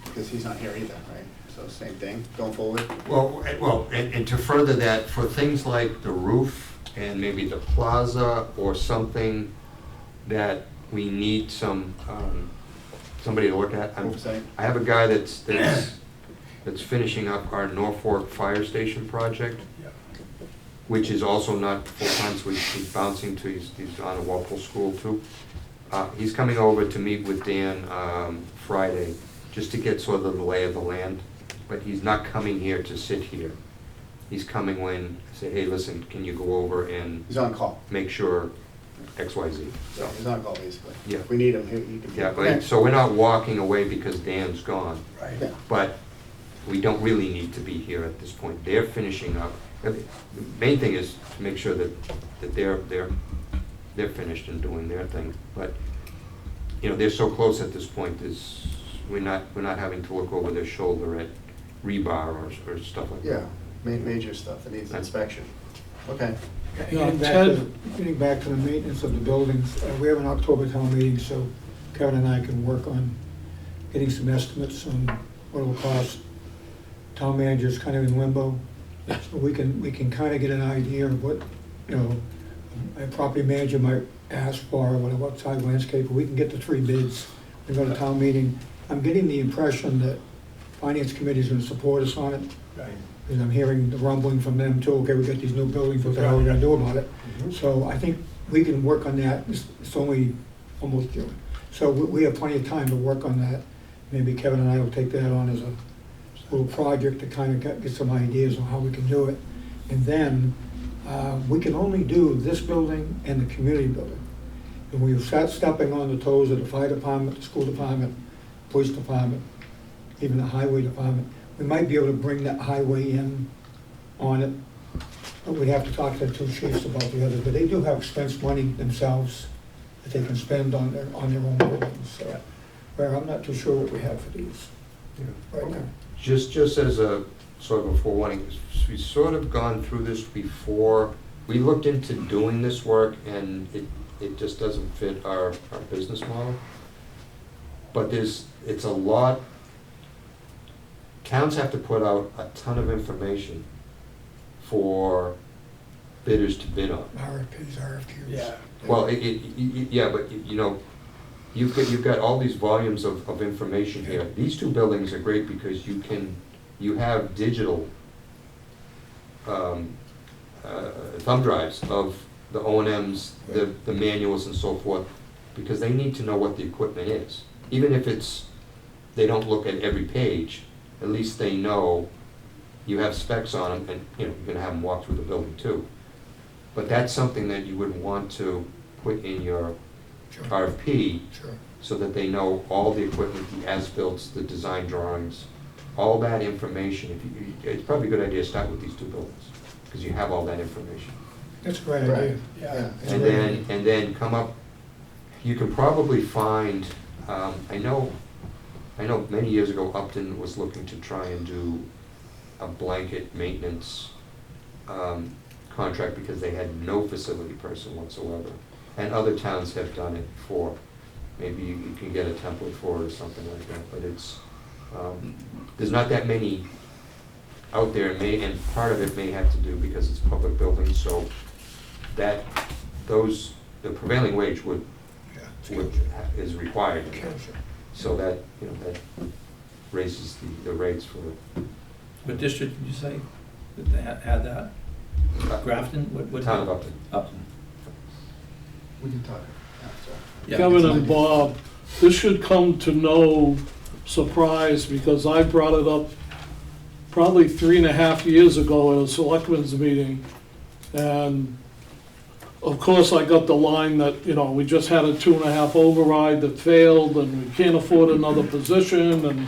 because he's not here either, right? So same thing, going forward. Well, and to further that, for things like the roof and maybe the plaza or something that we need somebody to look at. Oversight. I have a guy that's finishing up our Norfolk Fire Station project, Yep. which is also not full-time, so he's bouncing to, he's on a Walpole School too. He's coming over to meet with Dan Friday, just to get sort of the lay of the land, but he's not coming here to sit here. He's coming when, say, hey, listen, can you go over and He's on call. make sure X, Y, Z? So he's on call, basically. Yeah. If we need him, he can. Yeah, Okay. but, so we're not walking away because Dan's gone, Right. Yeah. but we don't really need to be here at this point. They're finishing up. The main thing is to make sure that they're finished and doing their thing. But, you know, they're so close at this point, we're not having to look over their shoulder at rebar or stuff like that. Yeah, major stuff that needs inspection. Okay. Yeah, Getting back to the maintenance of the buildings, we have an October town meeting, so Kevin and I can work on getting some estimates on what it'll cost. Town manager's kind of in limbo, so we can kind of get an idea of what, you know, a property manager might ask for, what outside landscape, we can get the 3 bids, we go to town meeting. I'm getting the impression that finance committee's gonna support us on it, Right. and I'm hearing the rumbling from them too, okay, we got these new buildings, what the hell are we gonna do about it? So I think we can work on that, it's only almost June. So we have plenty of time to work on that. Maybe Kevin and I will take that on as a little project to kind of get some ideas on how we can do it. And then, we can only do this building and the community building. And we start stepping on the toes of the fire department, the school department, police department, even the highway department. We might be able to bring that highway in on it, but we'd have to talk to the 2 chiefs about the others. But they do have expense money themselves that they can spend on their own buildings, so. Well, I'm not too sure what we have for these right now. Just as a sort of a forewarning, we've sort of gone through this before. We looked into doing this work and it just doesn't fit our business model. But it's a lot, towns have to put out a ton of information for bidders to bid on. RFPs, RFQs. Yeah. Well, yeah, but you know, you've got all these volumes of information here. These 2 buildings are great because you have digital thumb drives of the O&Ms, the manuals and so forth, because they need to know what the equipment is. Even if they don't look at every page, at least they know you have specs on them, and you know, you're gonna have them walk through the building too. But that's something that you would want to put in your Sure. RFP, Sure. so that they know all the equipment, the as-built, the design drawings, all that information. It's probably a good idea to start with these 2 buildings, because you have all that information. That's a great Right. idea. Yeah. And then come up, you can probably find, I know many years ago Upton was looking to try and do a blanket maintenance contract because they had no facility person whatsoever. And other towns have done it before. Maybe you can get a template for it or something like that, but it's, there's not that many out there, and part of it may have to do because it's public buildings, so that, the prevailing wage Yeah. is required. Sure. So that, you know, that raises the rates for What district did you say that they had that? Grafton? What town of Upton. Upton. We can talk after. Yeah. Kevin and Bob, this should come to no surprise, because I brought it up probably 3.5 years ago at a selectmen's meeting. And of course, I got the line that, you know, we just had a 2.5 override that failed, and we can't afford another position, and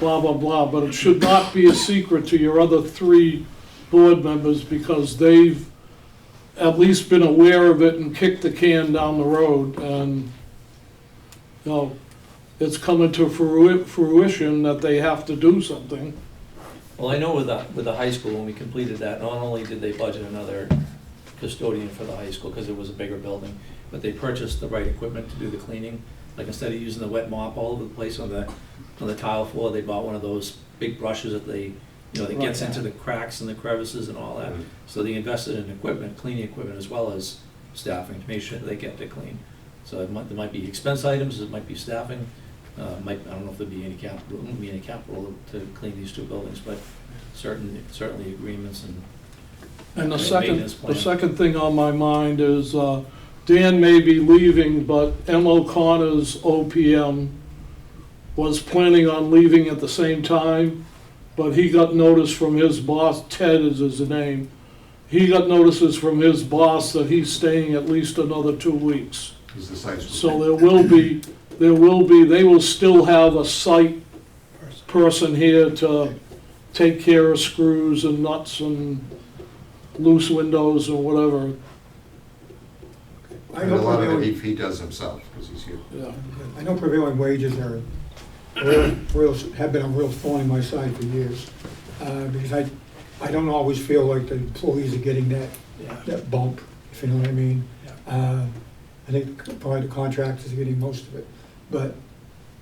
blah, blah, blah. But it should not be a secret to your other 3 board members, because they've at least been aware of it and kicked the can down the road, and, you know, it's coming to fruition that they have to do something. Well, I know with the high school, when we completed that, not only did they budget another custodian for the high school, because it was a bigger building, but they purchased the right equipment to do the cleaning. Like, instead of using the wet mop all over the place on the tile floor, they bought one of those big brushes that they, you know, that gets into the cracks and the crevices and all that. So they invested in equipment, cleaning equipment, as well as staffing to make sure that they kept it clean. So there might be expense items, it might be staffing, I don't know if there'd be any capital to clean these two buildings, but certainly agreements and. And the maintenance plan. second thing on my mind is, Dan may be leaving, but M. O'Connor's OPM was planning on leaving at the same time, but he got notice from his boss, Ted is his name. He got notices from his boss that he's staying at least another 2 weeks. Is the site So they will still have a site person here to take care of screws and nuts and loose windows or whatever. I And a know lot of it prevailing, he does himself, because he's here. Yeah. I know prevailing wages are have been a real thorn in my side for years. Because I don't always feel like the employees are getting that bump, if you know what I mean. I think probably the contractors are getting most of it. But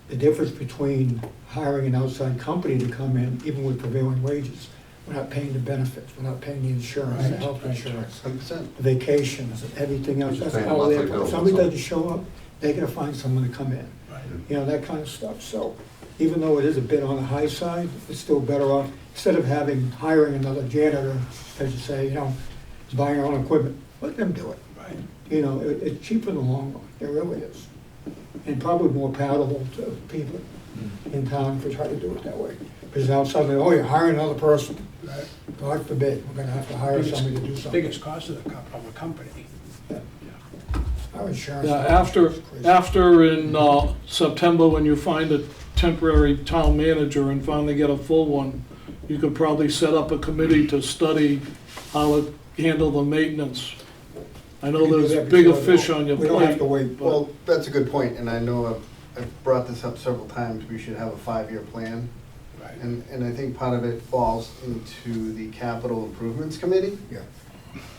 the difference between hiring an outside company to come in, even with prevailing wages, we're not paying the benefits, we're not paying the insurance, the health insurance, 100%. the vacations, and everything else. We're just That's paying a all there. monthly bill, If somebody that's all. doesn't show up, they gotta find someone to come in. Right. You know, that kind of stuff. So even though it is a bit on the high side, it's still better off, instead of hiring another janitor, as you say, you know, buying our own equipment, let them do it. Right. You know, it's cheaper in the long run, it really is. And probably more palatable to people in town if we try to do it that way. Because now suddenly, oh, you're hiring another person. Right. God forbid, we're gonna have to hire somebody to do something. Biggest cost of the company. Our insurance. Yeah, is crazy. after in September, when you find a temporary town manager and finally get a full one, you could probably set up a committee to study how to handle the maintenance. I know We can do there's that bigger before- fish on your We don't have plate. to wait. but- Well, that's a good point, and I know I've brought this up several times, we should have a 5-year plan. Right. And I think part of it falls into the capital improvements committee. Yeah.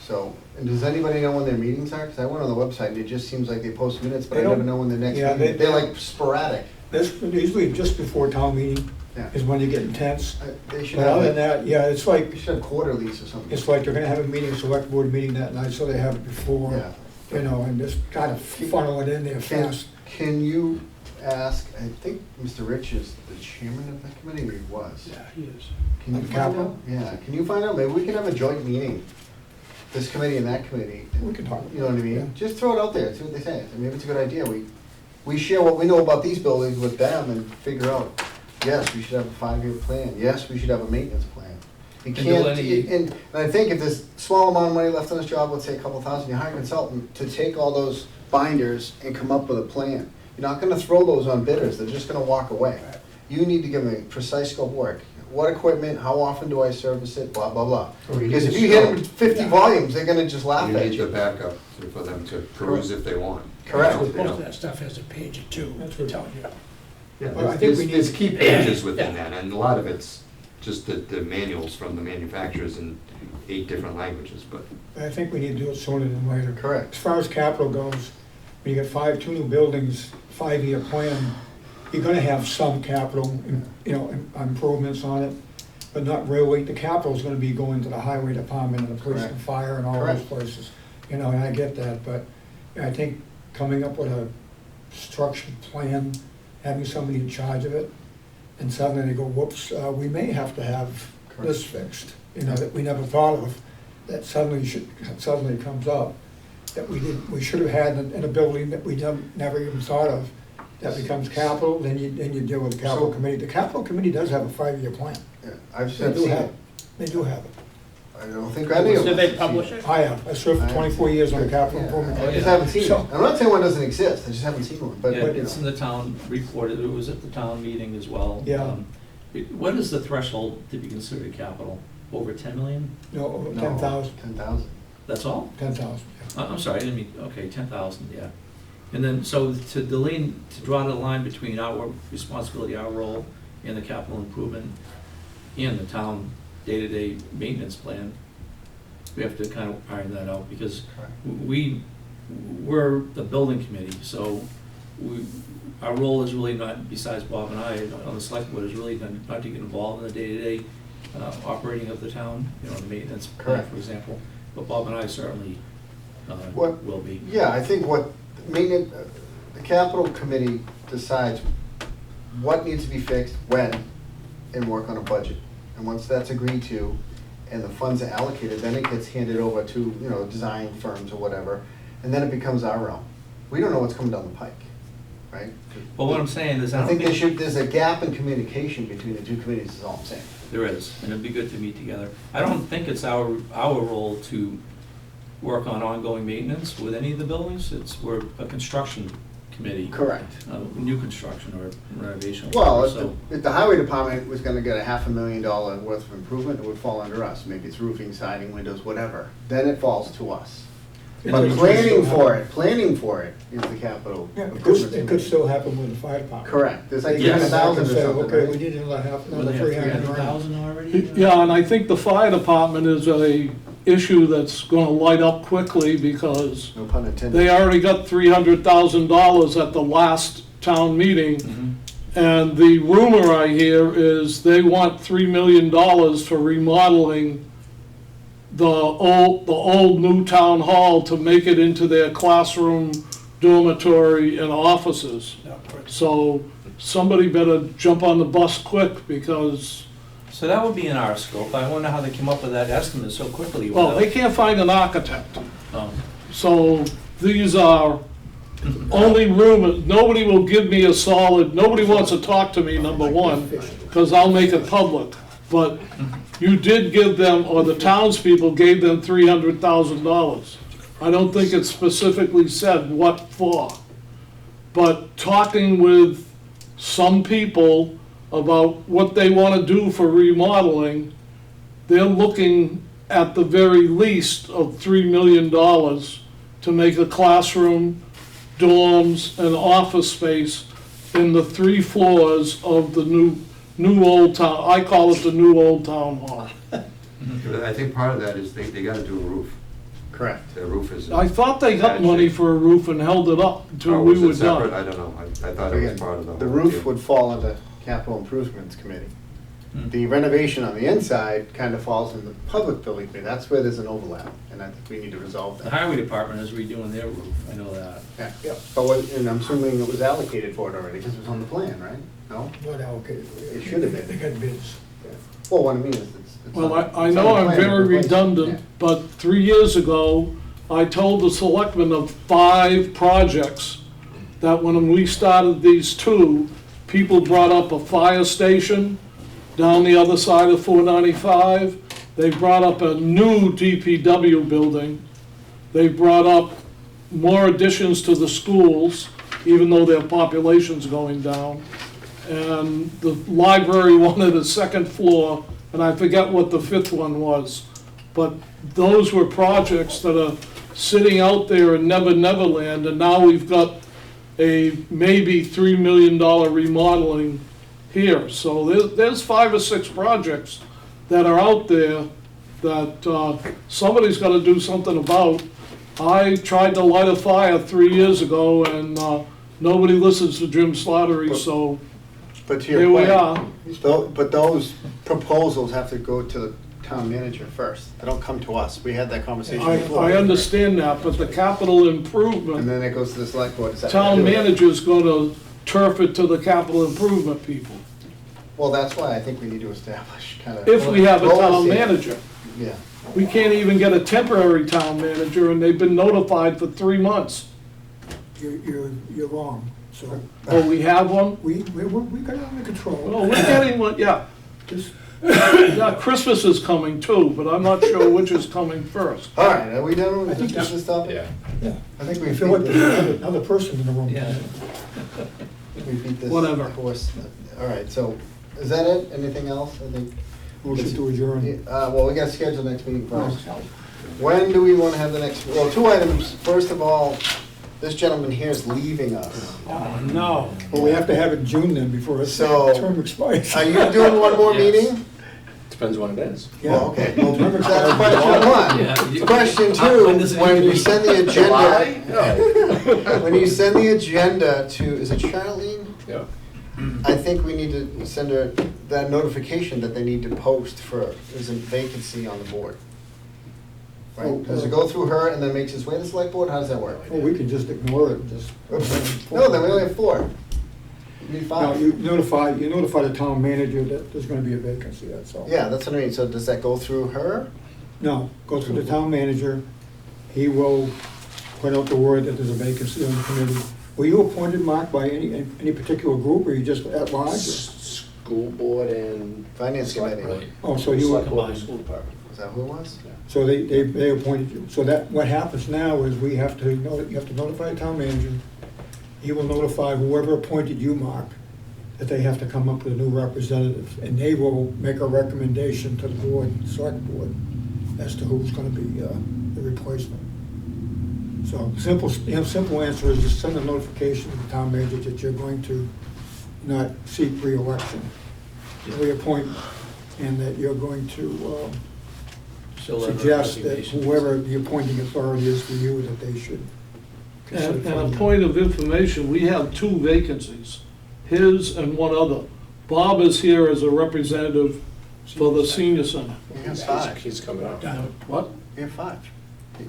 So, and does anybody know when their meetings are? Because I went on the website and it just seems like they post minutes, but They I never don't- know when the next Yeah, meeting, they- they're like sporadic. That's usually just before town meeting Yeah. is when you get intense. They should But have other than like, that, yeah, it's like, they should have quarterlies or something. it's like they're gonna have a meeting, a select board meeting that night, so they have it before, Yeah. you know, and just kind of funnel it in there Can, fast. can you ask, I think Mr. Rich is the chairman of that committee, or he was. Yeah, he is. Can you Of find capital? out? Yeah, can you find out? Maybe we can have a joint meeting, this committee and that committee. We can talk. You know what I mean? Yeah. Just throw it out there, see what they say. Maybe it's a good idea. We share what we know about these buildings with them and figure out, yes, we should have a 5-year plan. Yes, we should have a maintenance plan. You And do can't, any- and I think if there's small amount of money left on this job, let's say a couple thousand, you hire a consultant to take all those binders and come up with a plan. You're not gonna throw those on bidders, they're just gonna walk away. You need to give them a precise scope of work. What equipment, how often do I service it, blah, blah, blah. Or you Because need if to you hit stop. them with 50 volumes, they're gonna just laugh You at need the you. backup for them to peruse if they want. Correct. You know? Most of that stuff has a page or two That's to right. tell you. Yeah, Well, I think there's, we need- there's key pages within Yeah. that, and a lot of it's just the manuals from the manufacturers in 8 different languages, but I think we need to do it sooner than later. Correct. As far as capital goes, when you get two new buildings, 5-year plan, you're gonna have some capital, you know, improvements on it, but not really. The capital's gonna be going to the highway department and the police and Correct. fire and all those Correct. places. You know, and I get that, but I think coming up with a structured plan, having somebody in charge of it, and suddenly they go, whoops, we may have to have this fixed, you know, that we never thought of, that suddenly comes up, that we should have had in a building that we never even thought of, that becomes capital, then you deal with the capital So- committee. The capital committee does have a 5-year plan. Yeah, I've They seen do have it. it. They do have it. I don't think any of us. Did they have publish seen it? I have. I served for 24 years on the capital Yeah, improvement I committee. just haven't seen it. So- I'm not saying one doesn't exist, I just haven't seen one, but, Yeah, you it's in know. the town report, it was at the town meeting as well. Yeah. What is the threshold to be considered capital? Over 10 million? No, over No, 10,000. 10,000. That's all? 10,000. I'm sorry, I didn't mean, okay, 10,000, yeah. And then, so to draw the line between our responsibility, our role in the capital improvement and the town day-to-day maintenance plan, we have to kind of iron that out, because we're the building committee, so our role is really not, besides Bob and I, on the select board, is really not to get involved in the day-to-day operating of the town, the maintenance plan, Correct. for example. But Bob and I certainly What- will be. Yeah, I think the capital committee decides what needs to be fixed, when, and work on a budget. And once that's agreed to, and the funds are allocated, then it gets handed over to, design firms or whatever, and then it becomes our own. We don't know what's coming down the pike, right? But what I'm saying is, I think there's a gap in communication between the two committees, is all I'm saying. There is, and it'd be good to meet together. I don't think it's our role to work on ongoing maintenance with any of the buildings. We're a construction committee. Correct. New construction or renovation. Well, So, if the highway department was gonna get a $500,000 worth of improvement, it would fall under us. Maybe it's roofing, siding, windows, whatever. Then it falls to us. It But could planning still for happen. it is the capital Yeah, improvement it could committee. still happen with the fire department. Correct. There's like They come back 300,000 and or say, something, okay, we right? need another will another they have 300,000. 300,000 already? Yeah, and I think the fire department is a issue that's gonna light up quickly, because No pun intended. they already got $300,000 at the last town meeting. Mhm. And the rumor I hear is they want $3 million for remodeling the old new town hall to make it into their classroom, dormitory, and offices. No, correct. So somebody better jump on the bus quick, because, So that would be in our scope. I wonder how they came up with that estimate so quickly. well, they without- can't find an architect. Oh. So these are only rumors. Nobody will give me nobody wants to talk to me, number one, because I'll make it public. But you did give them, or the townspeople gave them $300,000. I don't think it specifically said what for. But talking with some people about what they want to do for remodeling, they're looking at the very least of $3 million to make a classroom, dorms, and office space in the 3 floors of the new old town, I call it the new old town hall. I think part of that is they gotta do a roof. Correct. The roof is. I thought they got bad money shape. for a roof and held it up until Or we was it were separate? done. I don't know. I thought it Again, was part of the whole. the roof deal. would fall under capital improvements committee. Hmm. The renovation on the inside kind of falls in the public building committee. That's where there's an overlap, and I think we need to resolve The that. highway department is redoing their roof, I know that. Yeah, and I'm assuming it was allocated for it already, because it was on the plan, right? No? Not allocated. It should have been. They got bids. Well, what I mean is, it's. Well, on- I it's know on I'm the plan to very replace it. redundant, but 3 years ago, I told the selectmen of 5 projects that when we started these 2, people brought up a fire station down the other side of 495. They brought up a new DPW building. They brought up more additions to the schools, even though their population's going down. And the library wanted a 2nd floor, and I forget what the 5th one was. But those were projects that are sitting out there in Never Never Land, and now we've got a maybe $3 million remodeling here. So there's 5 or 6 projects that are out there that somebody's got to do something about. I tried to light a fire 3 years ago, and nobody listens to Jim Slattery, so But to here your we point, are. but those proposals have to go to the town manager first. They don't come to us. We had that conversation before. I understand that, but the capital And improvement, then it goes to the select board. Is that town how they do it? manager's gonna turf it to the capital improvement people, Well, that's why I think we need to establish kind of. if we have a town policy. manager. Yeah. We can't even get a temporary town manager, and they've been notified for 3 months. You're wrong. So Oh, we have one? we got it under control. Oh, we're getting one, yeah. Just Yeah, Christmas is coming too, but I'm not sure which is coming first. All right, are we done I with think this business topic? Yeah. I think we I feel like beat there's this, another person in the room. Yeah. we beat this Whatever. horse. All right, so is that it? Anything else? I think. Motion to adjourn. Well, we got to schedule next meeting Oh, first. When do we want to have the next, well, two items. First of all, this gentleman here is leaving us. Oh, no. Well, we have to have it in June then, before his So- term expires. Are you doing one more Yes. meeting? Depends when it is. Yeah. Well, okay, well, that's question one. Yeah, you- Question when does two, it when need to you be? send the agenda, when you send the agenda to, is it Charlene? Yeah. I think we need to send her that notification that they need to post for, there's a vacancy on the board. Right, does it go through her and then makes its way to the select board, how does that work? Well, we can just ignore it and just. No, then we only have four. We need No, five. you notify the town manager that there's gonna be a vacancy, that's all. Yeah, that's what I mean, so does that go through her? No, go through the town manager, he will put out the word that there's a vacancy on the committee. Were you appointed, Mark, by any particular group, or you just at large? or- School board and. Finance committee. Right. Oh, so you were, Select board and school department. Is that who it was? so they appointed you. So that, what happens now is we have to, you have to notify the town manager. He will notify whoever appointed you, Mark, that they have to come up with a new representative. And they will make a recommendation to the board, select board, as to who's gonna be the replacement. So simple answer is just send a notification to the town manager that you're going to not seek reelection, reappointment, and that you're going to She'll have her suggest that resignation. whoever the appointing authority is for you, that they should consider. And a filling point of information, we have two vacancies, his and one other. Bob is here as a representative for the senior center. You have five. He's coming up. What? You have five.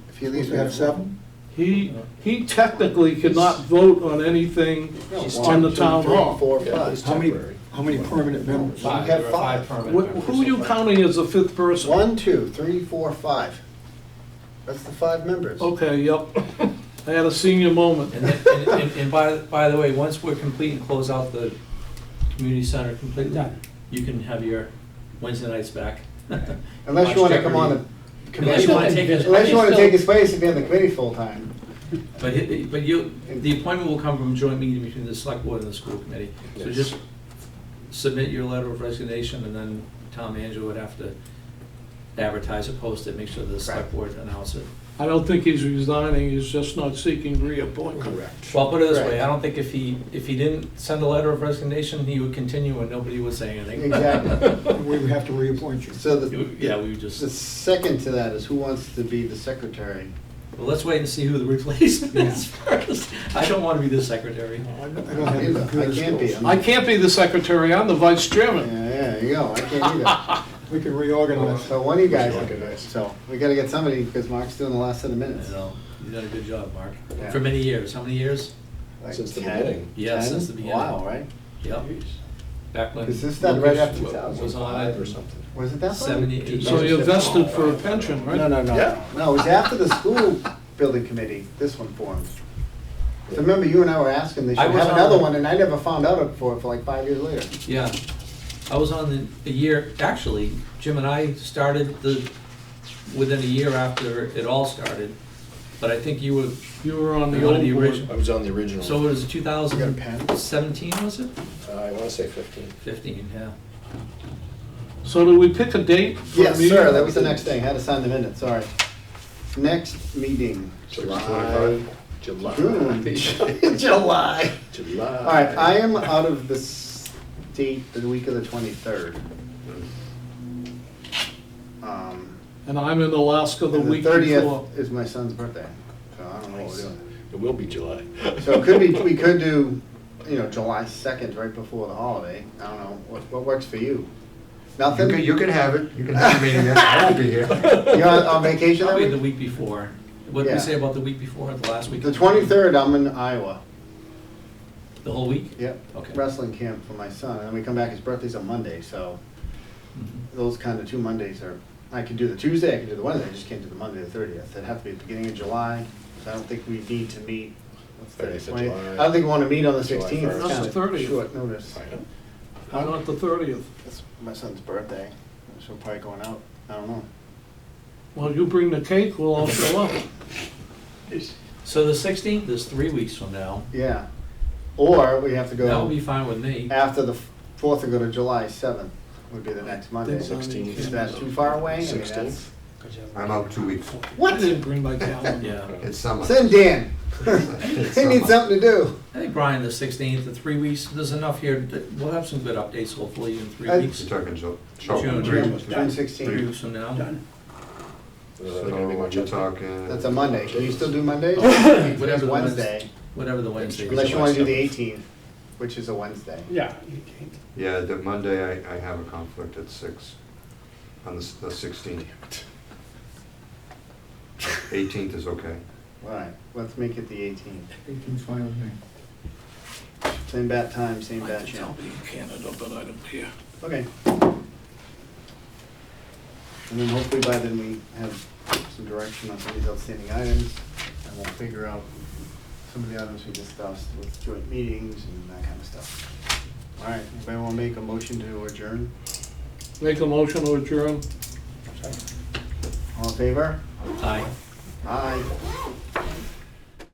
If he it. leaves, Supposed to have seven? He technically cannot vote on anything in the town hall. 4, Yeah, 5. he's How many, temporary. how many permanent members? Five, have there are five. permanent members. Who are you counting as the fifth person? 1, 2, 3, 4, 5. That's the 5 members. Okay, yep. I had a senior moment. And, and by the way, once we're complete and close out the community center completely, Done. you can have your Wednesday nights back. Unless you want to come on the Unless committee. you want to take his. Unless you want to take his place and be on the committee full-time. But the appointment will come from a joint meeting between the select board and the school committee. So Yes. just submit your letter of resignation, and then town manager would have to advertise it, post it, make sure the select board announce it. I don't think he's resigning, he's just not seeking reappointment. Correct. Well, I'll put it this way, Right. I don't think if he didn't send a letter of resignation, he would continue and nobody would say anything. Exactly. We would have to reappoint you. So Yeah, we would the just, second to that is who wants to be the secretary? well, let's wait and see who the replacement is first. I don't want to be the secretary. I don't have the computer I can't be. skills. I can't be the secretary, I'm the vice chairman. Yeah, there you go. I can't either. We can reorganize. So one of you guys, Organize. so we gotta get somebody because Mark's doing the last set of minutes. You know, you done a good job, Mark. Yeah. For many years, how many years? Like Since the 10? beginning. Yeah, 10? since the beginning. Wow, right? Yep. Back when. Is this that right after Lucas was on 2005 it. or something. Was it that? long? 78. So you're vested for a pension, right? No, no, no. Yeah. No, it was after the school building committee, this one formed. So remember, you and I were asking, they I should was have on another the- one, and I never found out for it for like 5 years later. Yeah, I was on the year, actually, Jim and I started within a year after it all started, but I think you were, You were on the One of old the board. original- I was on the original. so it was You got a pen? 2017, was it? I want to say 15. 15, yeah. So do we pick a date for a Yes, meeting? sir, that was the next thing, had to sign the minutes, sorry. Next meeting. July. June. July. July. All right, I am out of the state the week of the 23rd. And I'm in Alaska the And week the before. 30th is my son's birthday, so I don't know what we're doing. It will be July. So it could be, we could do, you know, July 2nd, right before the holiday. I don't know, what works for you? Nothing? You can have it, you can have your meeting then, I won't be here. You're on vacation that Probably the week? week before. What did Yeah. we say about the week before, the last week? The 23rd, I'm in Iowa. The whole week? Yep. Okay. Wrestling camp for my son, and then we come back, his birthday's on Monday, so Mhm. those kind of 2 Mondays are, I can do the Tuesday, I can do the Wednesday, I just can't do the Monday, the 30th. It'd have to be at the beginning of July, so I don't think we need to meet. What's that, 30th of 20th? July. I don't think we want to meet on the July 16th, it's 1st. kind That's the of 30th. short notice. I know. How about the 30th? It's my son's birthday, so we're probably going out, I don't know. Well, you bring the cake, we'll all show up. So the 16th is 3 weeks from now. Yeah, or we have to That would be go fine with me. after the 4th and go to July 7th would be the next Monday. Think so. 16th. Is that too far away? I mean, 16th. that's- I'm out 2 weeks. I didn't bring my calendar. Yeah. It's summer. Send Dan. It's He needs summer. something to do. I think, Brian, the 16th, the 3 weeks, there's enough here, we'll have some good updates hopefully in 3 I- weeks. You're talking June. June. June Three 16th. weeks from now. Done. So you're talking. That's a Monday. Can you still do Mondays? Whatever It's the Wednesday, Whatever the Wednesday. unless you want to do the 18th, which is a Wednesday. Yeah, you can. Yeah, the Monday, I have a conflict at 6, on the 16th. 18th is okay. All right, let's make it the 18th. 18's fine with me. Same bat time, same bat channel. I'll be in Canada, but I don't care. Okay. And then hopefully by then we have some direction on some of these outstanding items, and we'll figure out some of the items we discussed with joint meetings and that kind of stuff. All right, anybody want to make a motion to adjourn? Make a motion to adjourn. All in favor? Aye. Aye.